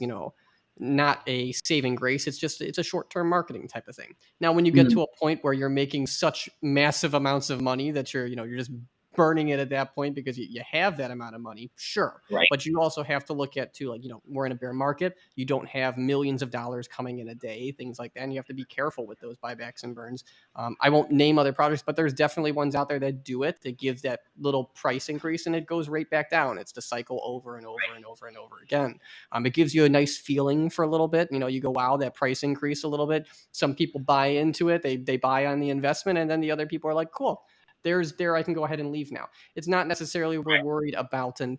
not a saving grace. It's a short-term marketing type of thing. Now, when you get Mm, to a point where you're making such massive amounts of money that you're just burning it at that point because you have that amount of money, sure. right. But you also have to look at too, we're in a bear market. You don't have millions of dollars coming in a day, things like that. And you have to be careful with those buybacks and burns. I won't name other projects, but there's definitely ones out there that do it, that gives that little price increase and it goes right back down. It's the cycle over and over and over and over again. It gives you a nice feeling for a little bit. You go, wow, that price increase a little bit. Some people buy into it. They buy on the investment, and then the other people are like, cool, I can go ahead and leave now. It's not necessarily we're worried about an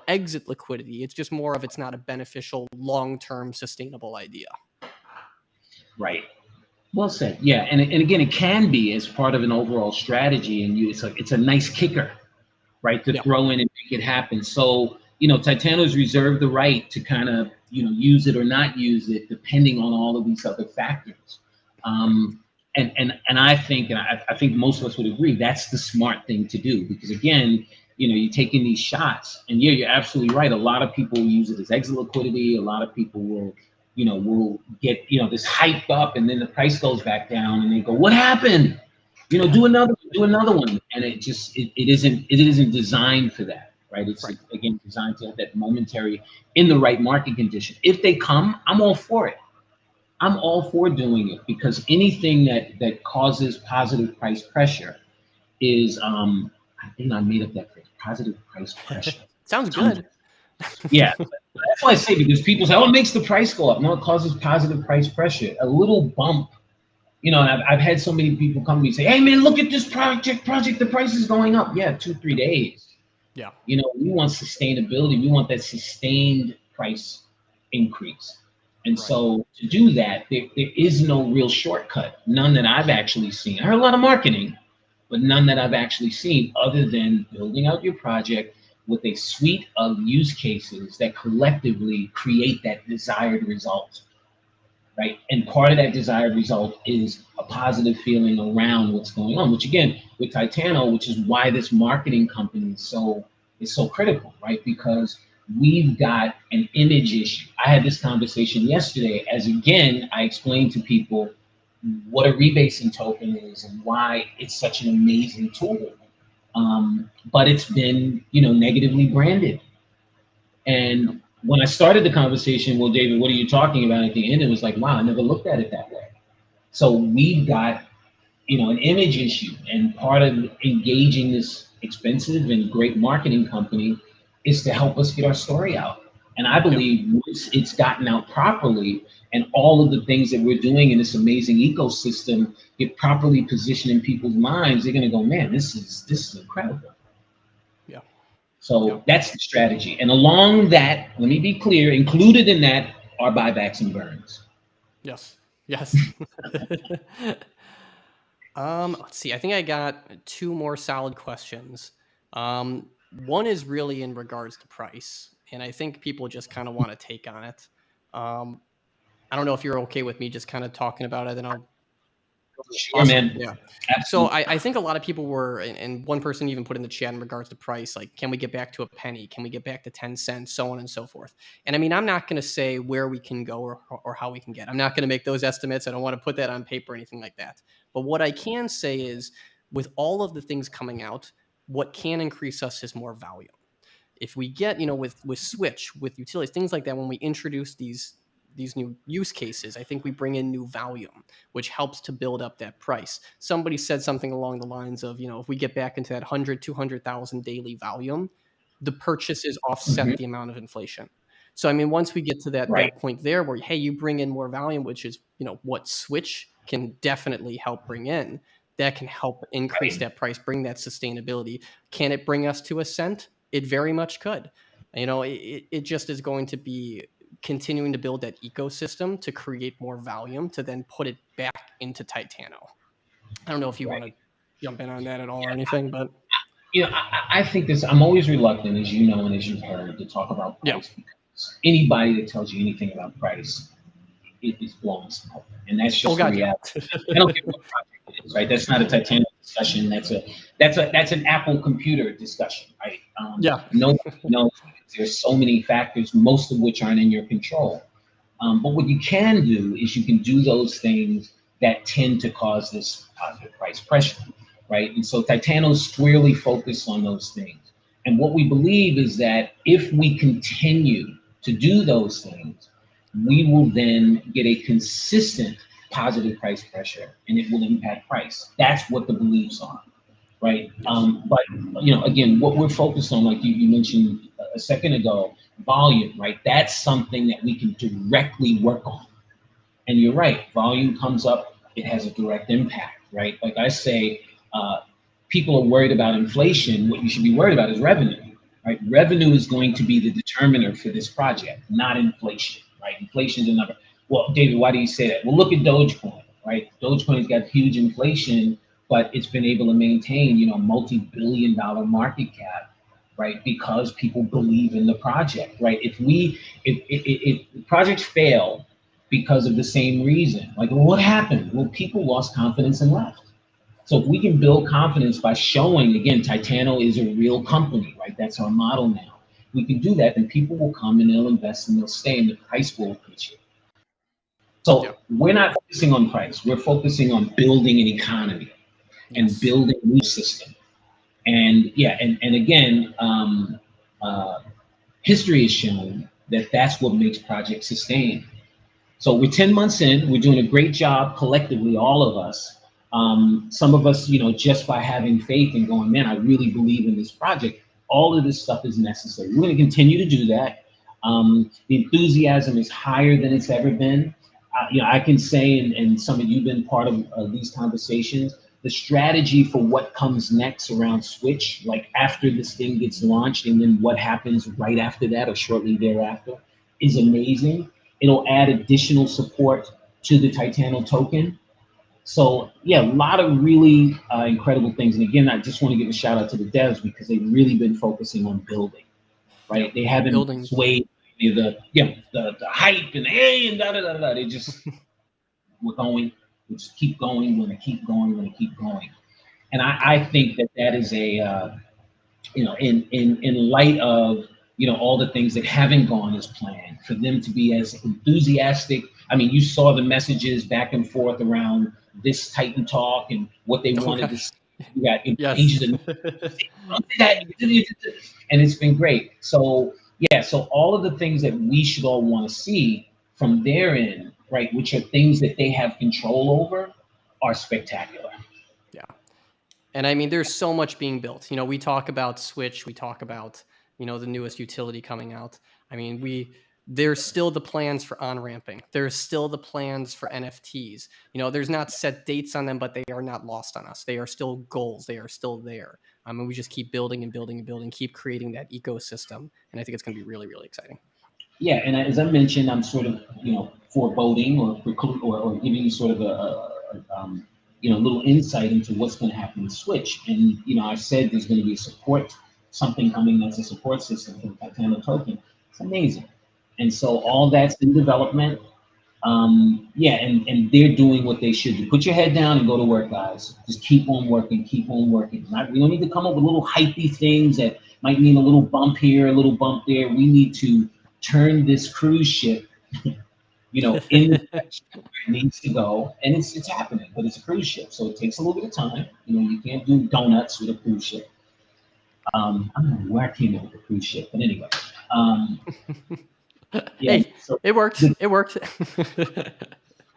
exit liquidity. It's just more of it's not a beneficial long-term sustainable idea. Right. Well said. Yeah, and again, it can be as part of an overall strategy, and it's a nice kicker, right, to Yeah. throw in and make it happen. So Titano's reserved the right to kind of use it or not use it depending on all of these other factors. Right. And I think most of us would agree that's the smart thing to do because again, you're taking these shots, and yeah, you're absolutely right. A lot of people use it as exit liquidity. A lot of people will get this hyped up, and then the price goes back down, and they go, "What happened? Yeah. Do another one," and it isn't designed for that, right? It's Right. again designed to have that momentary in the right market condition. If they come, I'm all for it. I'm all for doing it because anything that causes positive price pressure is I think I made up that phrase, positive price pressure. Sounds Sounds good. yeah. That's why I say because people say, oh, it makes the price go up. No, it causes positive price pressure. A little bump. And I've had so many people come to me and say, hey man, look at this project, the price is going up. Yeah, 2-3 days. Yeah. We want sustainability. We want that sustained price increase. And Right. so to do that, there is no real shortcut, none that I've actually seen. I heard a lot of marketing, but none that I've actually seen other than building out your project with a suite of use cases that collectively create that desired result, right? And part of that desired result is a positive feeling around what's going on, which again, with Titano, which is why this marketing company is so critical, right? Because we've got an image issue. I had this conversation yesterday as, again, I explained to people what a rebasing token is and why it's such an amazing tool. But it's been, negatively branded. And when I started the conversation, well, David, what are you talking about at the end? It was like, wow, I never looked at it that way. So we've got, an image issue, and part of engaging this expensive and great marketing company is to help us get our story out. And I Yep. believe once it's gotten out properly and all of the things that we're doing in this amazing ecosystem get properly positioned in people's minds, they're going to go, man, this is incredible. Yeah. So Yep. that's the strategy. And along that, let me be clear, included in that are buybacks and burns. Yes. Yes. Let's see. I think I got two more solid questions. One is really in regards to price, and I think people just kind of want to take on it. Um, I don't know if you're okay with me just kind of talking about it, and I'll Sure, awesome. man. Yeah. So Absolutely. I think a lot of people were, and one person even put in the chat in regards to price, like, can we get back to a penny? Can we get back to 10 cents? So on and so forth. And I mean, I'm not going to say where we can go or how we can get. I'm not going to make those estimates. I don't want to put that on paper or anything like that. But what I can say is, with all of the things coming out, what can increase us is more value. If we get, with Switch, with utilities, things like that, when we introduce these new use cases, I think we bring in new volume, which helps to build up that price. Somebody said something along the lines of, if we get back into that 100, 200,000 daily volume, the purchases offset Mhm. the amount of inflation. So, I mean, once we get to that Right. that point there where, hey, you bring in more volume, which is, what Switch can definitely help bring in, that can help increase Right. that price, bring that sustainability. Can it bring us to a cent? It very much could. It just is going to be continuing to build that ecosystem to create more volume to then put it back into Titano. I don't know if you want Right. to jump in on that at all or anything, but I think this, I'm always reluctant, as you know, and as you've heard, to talk about yeah. price because anybody that tells you anything about price, it is blowing smoke. And that's Oh just the God, reality. I yeah. don't care what project it is, right? That's not a Titanic discussion. That's an Apple computer discussion, right? Yeah. Nobody knows because there's so many factors, most of which aren't in your control. But what you can do is you can do those things that tend to cause this positive price pressure, right? And so Titano's squarely focused on those things. And what we believe is that if we continue to do those things, we will then get a consistent positive price pressure and it will impact price. That's what the beliefs are, right? Yes. But again, what we're focused on, like you mentioned a second ago, volume, right? That's something that we can directly work on. And you're right, volume comes up, it has a direct impact, right? Like I say, uh, people are worried about inflation. What you should be worried about is revenue, right? Revenue is going to be the determiner for this project, not inflation, right? Inflation is a number. Well, David, why do you say that? Well, look at Dogecoin, right? Dogecoin's got huge inflation, but it's been able to maintain, multi-billion-dollar market cap, right? Because people believe in the project, right? If projects fail because of the same reason. Like, well, what happened? Well, people lost confidence and left. So if we can build confidence by showing, again, Titano is a real company, right? That's our model now. We can do that, then people will come and they'll invest and they'll stay, and the price will appreciate. So Yep. we're not focusing on price. We're focusing on building an economy and Yes. building a new system. And yeah, and again, uh, history has shown that that's what makes projects sustain. So we're 10 months in, we're doing a great job collectively, all of us. Some of us, just by having faith and going, man, I really believe in this project. All of this stuff is necessary. We're going to continue to do that. The enthusiasm is higher than it's ever been. I can say, and some of you have been part of these conversations, the strategy for what comes next around Switch, like after this thing gets launched and then what happens right after that or shortly thereafter, is amazing. It'll add additional support to the Titano token. So yeah, a lot of really incredible things. And again, I just want to give a shout out to the devs because they've really been focusing on building, Yep. right? They haven't Building. swayed the hype and hey and da da da da. They just we're going, we just keep going, we're gonna keep going, we're gonna keep going. And I Yep. think that is a in light of all the things that haven't gone as planned, for them to be as enthusiastic. I mean, you saw the messages back and forth around this Titan talk and what they Oh wanted to see. gosh. You got Yes. changes in that, and it's been great. So yeah, so all of the things that we should all want to see from their end, right, which are things that they have control over, are spectacular. Yeah. And I mean, there's so much being built. We talk about Switch, we talk about, the newest utility coming out. I mean, there's still the plans for on-ramping. There's still the plans for NFTs. There's not set dates on them, but they are not lost on us. They are still goals. They are still there. And we just keep building and building and building, keep creating that ecosystem. And I think it's going to be really, really exciting. Yeah, and as I mentioned, I'm sort of foreboding or giving you sort of a little insight into what's going to happen with Switch. And I said there's going to be something coming that's a support system for the Titano token. It's amazing, and so all that's in development. Yeah, and they're doing what they should do. Put your head down and go to work, guys. Just keep on working, keep on working. We don't need to come up with little hypey things that might mean a little bump here, a little bump there. We need to turn this cruise ship, in the direction where it needs to go, and it's happening. But it's a cruise ship, so it takes a little bit of time. You can't do donuts with a cruise ship. I don't know where I came up with a cruise ship, but anyway. Um, yeah, Hey, so it worked. It worked.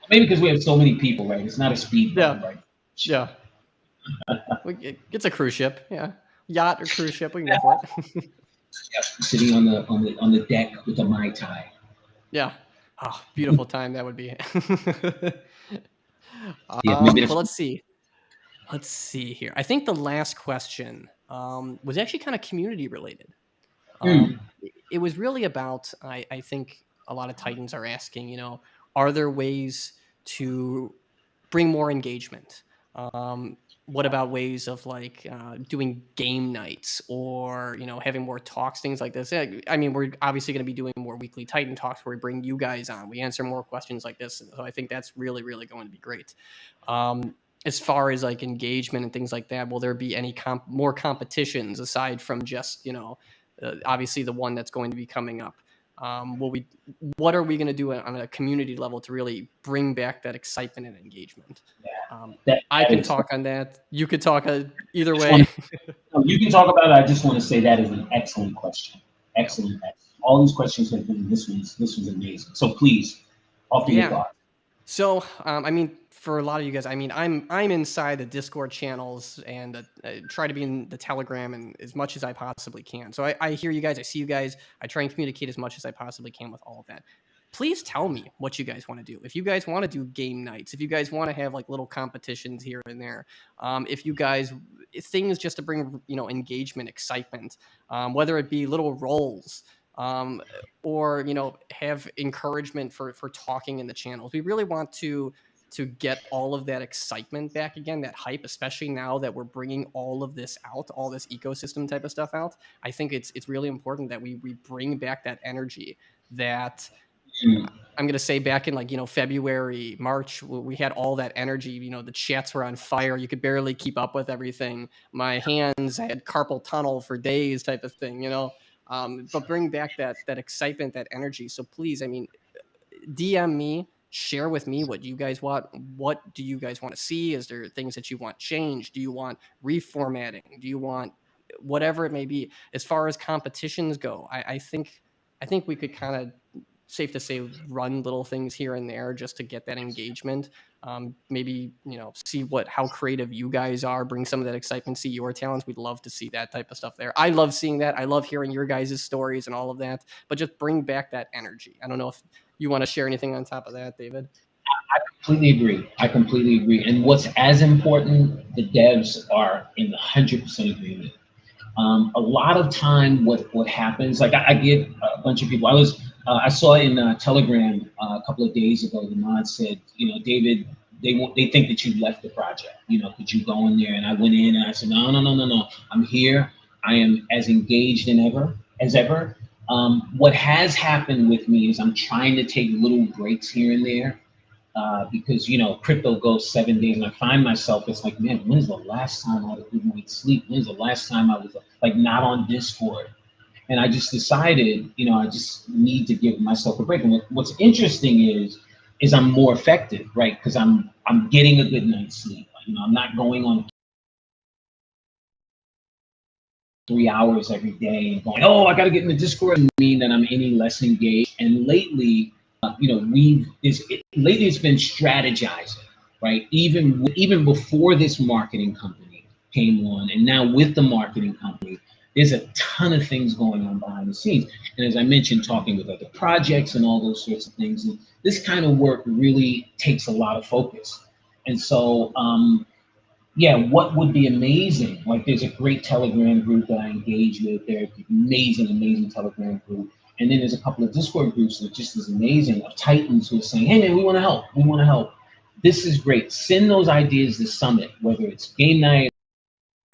maybe because we have so many people, right? It's not a speed Yeah. boat, right? Yeah. It's a cruise ship. Yeah. Yacht or cruise ship. We can go for it. Yep, sitting on the deck with a Mai Tai. Yeah. Oh, beautiful time that would be. Yeah, maybe But that's. let's see. Let's see here. I think the last question was actually kind of community related. Hmm. It was really about, I think a lot of Titans are asking, are there ways to bring more engagement? What about ways of like doing game nights or, having more talks, things like this? I mean, we're obviously going to be doing more weekly Titan talks where we bring you guys on. We answer more questions like this. So I think that's really, really going to be great. As far as like engagement and things like that, will there be any more competitions aside from just, obviously the one that's going to be coming up? What are we going to do on a community level to really bring back that excitement and engagement? That, I that can is. talk on that. You could talk either Just want way. no, you can talk about it. I just want to say that is an excellent question. Yeah. Excellent. All these questions have been. This was amazing. So please, offer your Yeah. thoughts. So, I mean, for a lot of you guys, I mean, I'm inside the Discord channels and try to be in the Telegram and as much as I possibly can. So I hear you guys, I see you guys, I try and communicate as much as I possibly can with all of that. Please tell me what you guys want to do. If you guys want to do game nights, if you guys want to have like little competitions here and there, if you guys things just to bring engagement, excitement, whether it be little roles. Um, or have encouragement for talking in the channels. We really want to get all of that excitement back again, that hype, especially now that we're bringing all of this out, all this ecosystem type of stuff out. I think it's really important that we bring back that energy that Hmm. I'm going to say back in like, February, March, we had all that energy, the chats were on fire. You could barely keep up with everything. My hands had carpal tunnel for days type of thing. But bring back that excitement, that energy. So please, I mean, DM me, share with me what you guys want. What do you guys want to see? Is there things that you want changed? Do you want reformatting? Do you want whatever it may be? As far as competitions go, I think we could kind of safe to say run little things here and there just to get that engagement. Maybe see how creative you guys are, bring some of that excitement, see your talents. We'd love to see that type of stuff there. I love seeing that. I love hearing your guys' stories and all of that, but just bring back that energy. I don't know if you want to share anything on top of that, David? Completely agree. I completely agree. And what's as important, the devs are in 100% agreement. A lot of time, what happens, like I get a bunch of people. I saw in Telegram a couple of days ago, the mod said, David, they think that you left the project. Could you go in there? And I went in and I said, no, no, no, no, no. I'm here. I am as engaged as ever. What has happened with me is I'm trying to take little breaks here and there because crypto goes 7 days, and I find myself, it's like, man, when's the last time I had a good night's sleep? When's the last time I was like not on Discord? And I just decided, I just need to give myself a break. And what's interesting is I'm more effective, right? Because I'm getting a good night's sleep. I'm not going on 3 hours every day and going, oh, I got to get in the Discord. Doesn't mean that I'm any less engaged. And lately, lately it's been strategizing, right? Even before this marketing company came on, and now with the marketing company, there's a ton of things going on behind the scenes. And as I mentioned, talking with other projects and all those sorts of things. And this kind of work really takes a lot of focus. And so, yeah, what would be amazing? Like, there's a great Telegram group that I engage with. They're amazing, amazing Telegram group. And then there's a couple of Discord groups that just is amazing of Titans who are saying, hey man, we want to help. We want to help. This is great. Send those ideas to Summit, whether it's game night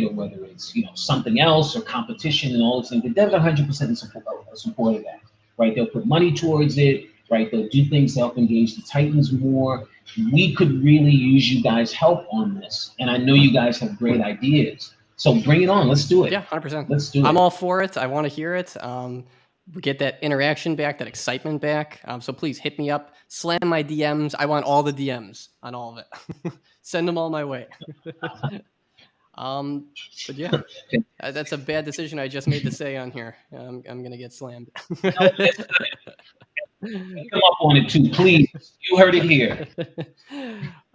or whether it's something else or competition and all those things. The devs are 100% in support of that, right? They'll put money towards it, right? They'll do things to help engage the Titans more. We could really use you guys' help on this, and I know you guys have great ideas. So bring it on. Let's do it. Yeah, 100%. Let's do it. I'm all for it. I want to hear it. We get that interaction back, that excitement back. So please hit me up, slam my DMs. I want all the DMs on all of it. Send them all my way. But yeah, that's a bad decision I just made to say on here. I'm gonna get slammed. Come up on it too, please. You heard it here.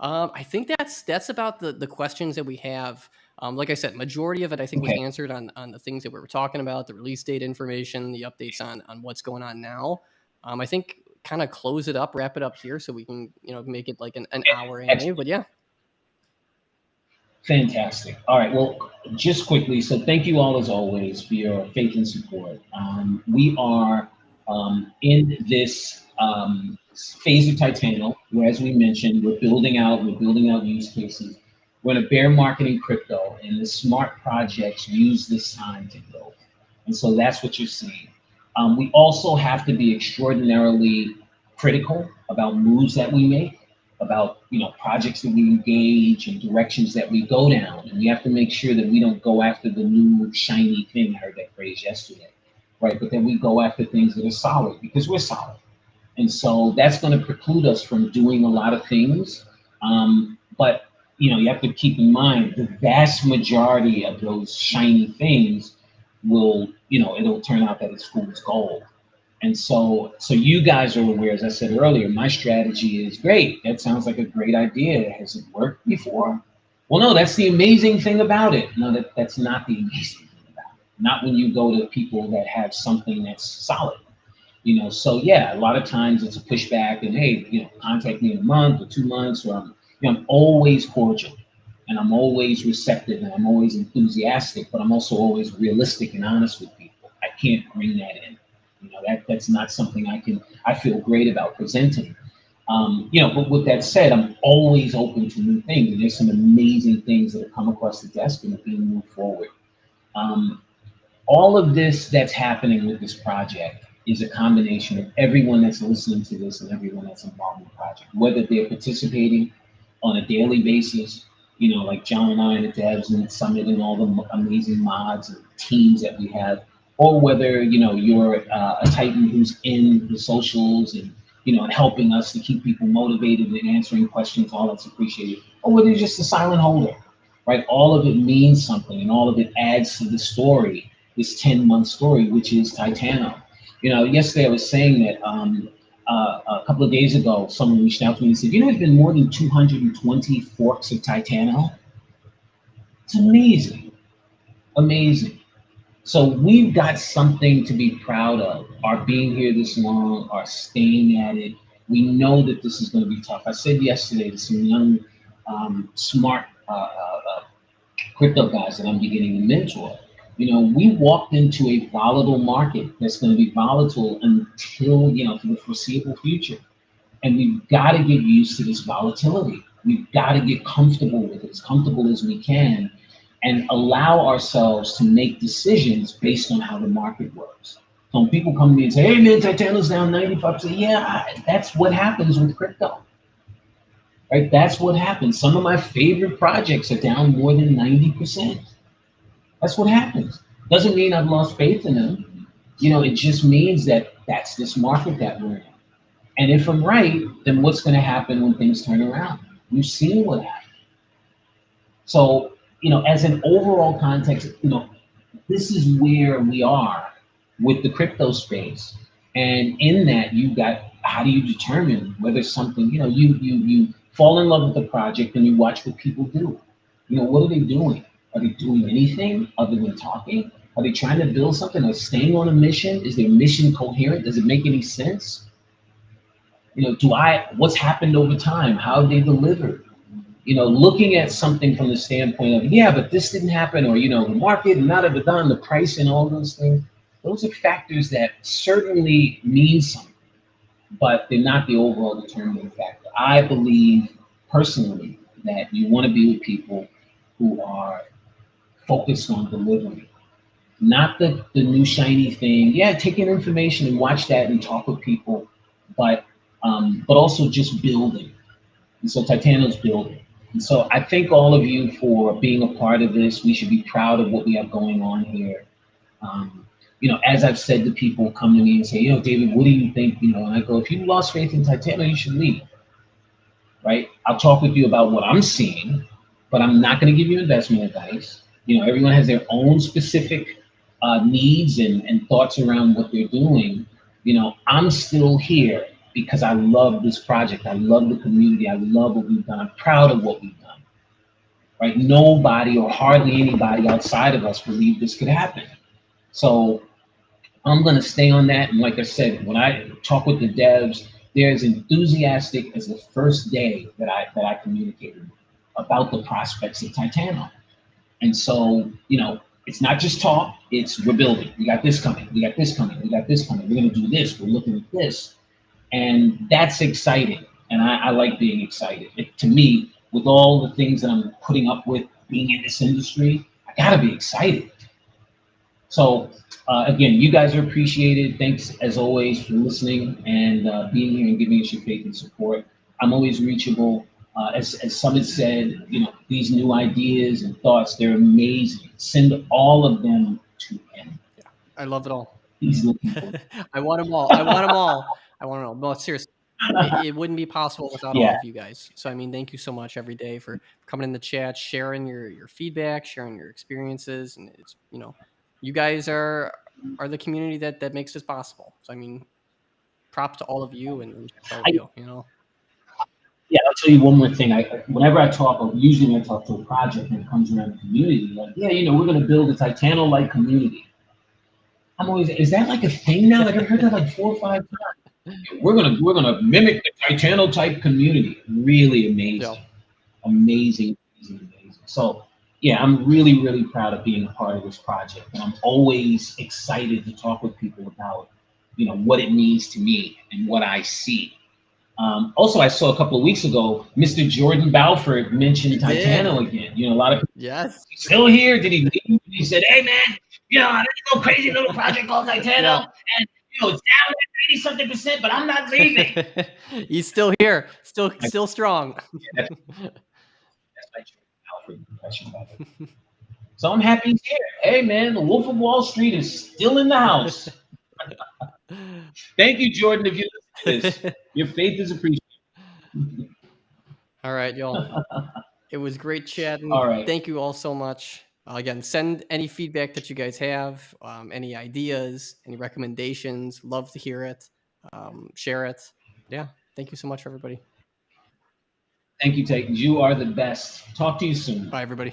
I think that's about the questions that we have. Like I said, majority of it I think was answered on the things that we were talking about, the release date information, the updates on what's going on now. I think kind of close it up, wrap it up here, so we can make it like an hour anyway. But yeah. Fantastic. All right. Well, just quickly, so thank you all as always for your faith and support. We are in this phase of Titano, where, as we mentioned, we're building out use cases. We're in a bear market in crypto, and the smart projects use this time to build. And so that's what you're seeing. We also have to be extraordinarily critical about moves that we make, about projects that we engage and directions that we go down, and we have to make sure that we don't go after the new shiny thing. I heard that phrase yesterday, right? But then we go after things that are solid because we're solid, and so that's going to preclude us from doing a lot of things. But you have to keep in mind the vast majority of those shiny things will, it'll turn out that it's fool's gold. And so you guys are aware, as I said earlier, my strategy is great. That sounds like a great idea. Has it worked before? Well, no, that's the amazing thing about it. No, that's not the amazing thing about it. Not when you go to people that have something that's solid. So yeah, a lot of times it's a pushback and hey, contact me in a month or 2 months, or I'm always cordial and I'm always receptive and I'm always enthusiastic, but I'm also always realistic and honest with people. I can't bring that in. That's not something I feel great about presenting. But with that said, I'm always open to new things, and there's some amazing things that have come across the desk and are being moved forward. All of this that's happening with this project is a combination of everyone that's listening to this and everyone that's involved in the project, whether they're participating on a daily basis, like John and I and the devs and the Summit and all the amazing mods and teams that we have, or whether you're a Titan who's in the socials and and helping us to keep people motivated and answering questions. All that's appreciated. Or whether you're just a silent holder, right? All of it means something, and all of it adds to the story, this 10-month story, which is Titano. Yesterday I was saying that a couple of days ago, someone reached out to me and said, there's been more than 220 forks of Titano. It's amazing, amazing. So we've got something to be proud of. Our being here this long, our staying at it. We know that this is going to be tough. I said yesterday to some young, smart crypto guys that I'm beginning to mentor, we walked into a volatile market that's going to be volatile until, for the foreseeable future. And we've got to get used to this volatility. We've got to get comfortable with it, as comfortable as we can, and allow ourselves to make decisions based on how the market works. So when people come to me and say, hey man, Titano's down 95%, yeah, that's what happens with crypto. Right? That's what happens. Some of my favorite projects are down more than 90%. That's what happens. Doesn't mean I've lost faith in them. It just means that that's this market that we're in. And if I'm right, then what's going to happen when things turn around? We've seen what happened. So, as an overall context, this is where we are with the crypto space. And in that, you got, how do you determine whether something, you fall in love with the project and you watch what people do. What are they doing? Are they doing anything other than talking? Are they trying to build something? Are they staying on a mission? Is their mission coherent? Does it make any sense? What's happened over time? How have they delivered? Looking at something from the standpoint of, yeah, but this didn't happen, or, the market, and not done, the price and all those things, those are factors that certainly mean something, but they're not the overall determining factor. I believe personally that you want to be with people who are focused on delivering, not the new shiny thing. Yeah, take in information and watch that and talk with people, but also just building. And so Titano's building. And so I thank all of you for being a part of this. We should be proud of what we have going on here. As I've said to people come to me and say, David, what do you think? And I go, if you lost faith in Titano, you should leave, right? I'll talk with you about what I'm seeing, but I'm not going to give you investment advice. Everyone has their own specific needs and thoughts around what they're doing. I'm still here because I love this project. I love the community. I love what we've done. I'm proud of what we've done, right? Nobody or hardly anybody outside of us believed this could happen. So I'm going to stay on that. And like I said, when I talk with the devs, they're as enthusiastic as the first day that I communicated about the prospects of Titano. And so, it's not just talk, it's we're building. We got this coming, we got this coming, we got this coming. We're going to do this, we're looking at this. And that's exciting. And I like being excited. To me, with all the things that I'm putting up with being in this industry, I got to be excited. So, again, you guys are appreciated. Thanks, as always, for listening and being here and giving us your faith and support. I'm always reachable. As Summit said, these new ideas and thoughts, they're amazing. Send all of them to him. Yeah, I love it all. He's looking for I want them all. I want them all. I want them all. No, seriously, it wouldn't be possible without all Yeah, of you guys. So, I mean, thank you so much every day for coming in the chat, sharing your feedback, sharing your experiences, and it's you guys are the community that makes this possible. So, I mean, props to all of you and to all of I, you. yeah. I'll tell you one more thing. Whenever I talk, or usually when I talk to a project and it comes around the community, like, yeah, we're going to build a Titano-like community. I'm always, is that like a thing now? Like I've heard that like 4 or 5 times. We're gonna mimic the Titano type community. Really amazing, Yeah. amazing, amazing, amazing. So yeah, I'm really, really proud of being a part of this project, and I'm always excited to talk with people about what it means to me and what I see. Also, I saw a couple of weeks ago, Mr. Jordan Balfour mentioned He did. Titano again. A lot of people, Yes. he's still here. Did he leave? He said, "Hey man, there's no crazy little project called Titano, Yeah. and it's down at 80-something%, but I'm not leaving." He's still here. Still strong. Yeah, that's my Jordan Balfour impression, by the way. So I'm happy he's here. Hey man, the Wolf of Wall Street is still in the house. Thank you, Jordan. If you listen to this, your faith is appreciated. All right, y'all. It was great chatting. All right. Thank you all so much. Again, send any feedback that you guys have, any ideas, any recommendations. Love to hear it. Share it. Yeah. Thank you so much, everybody. Thank you, Titans. You are the best. Talk to you soon. Bye, everybody.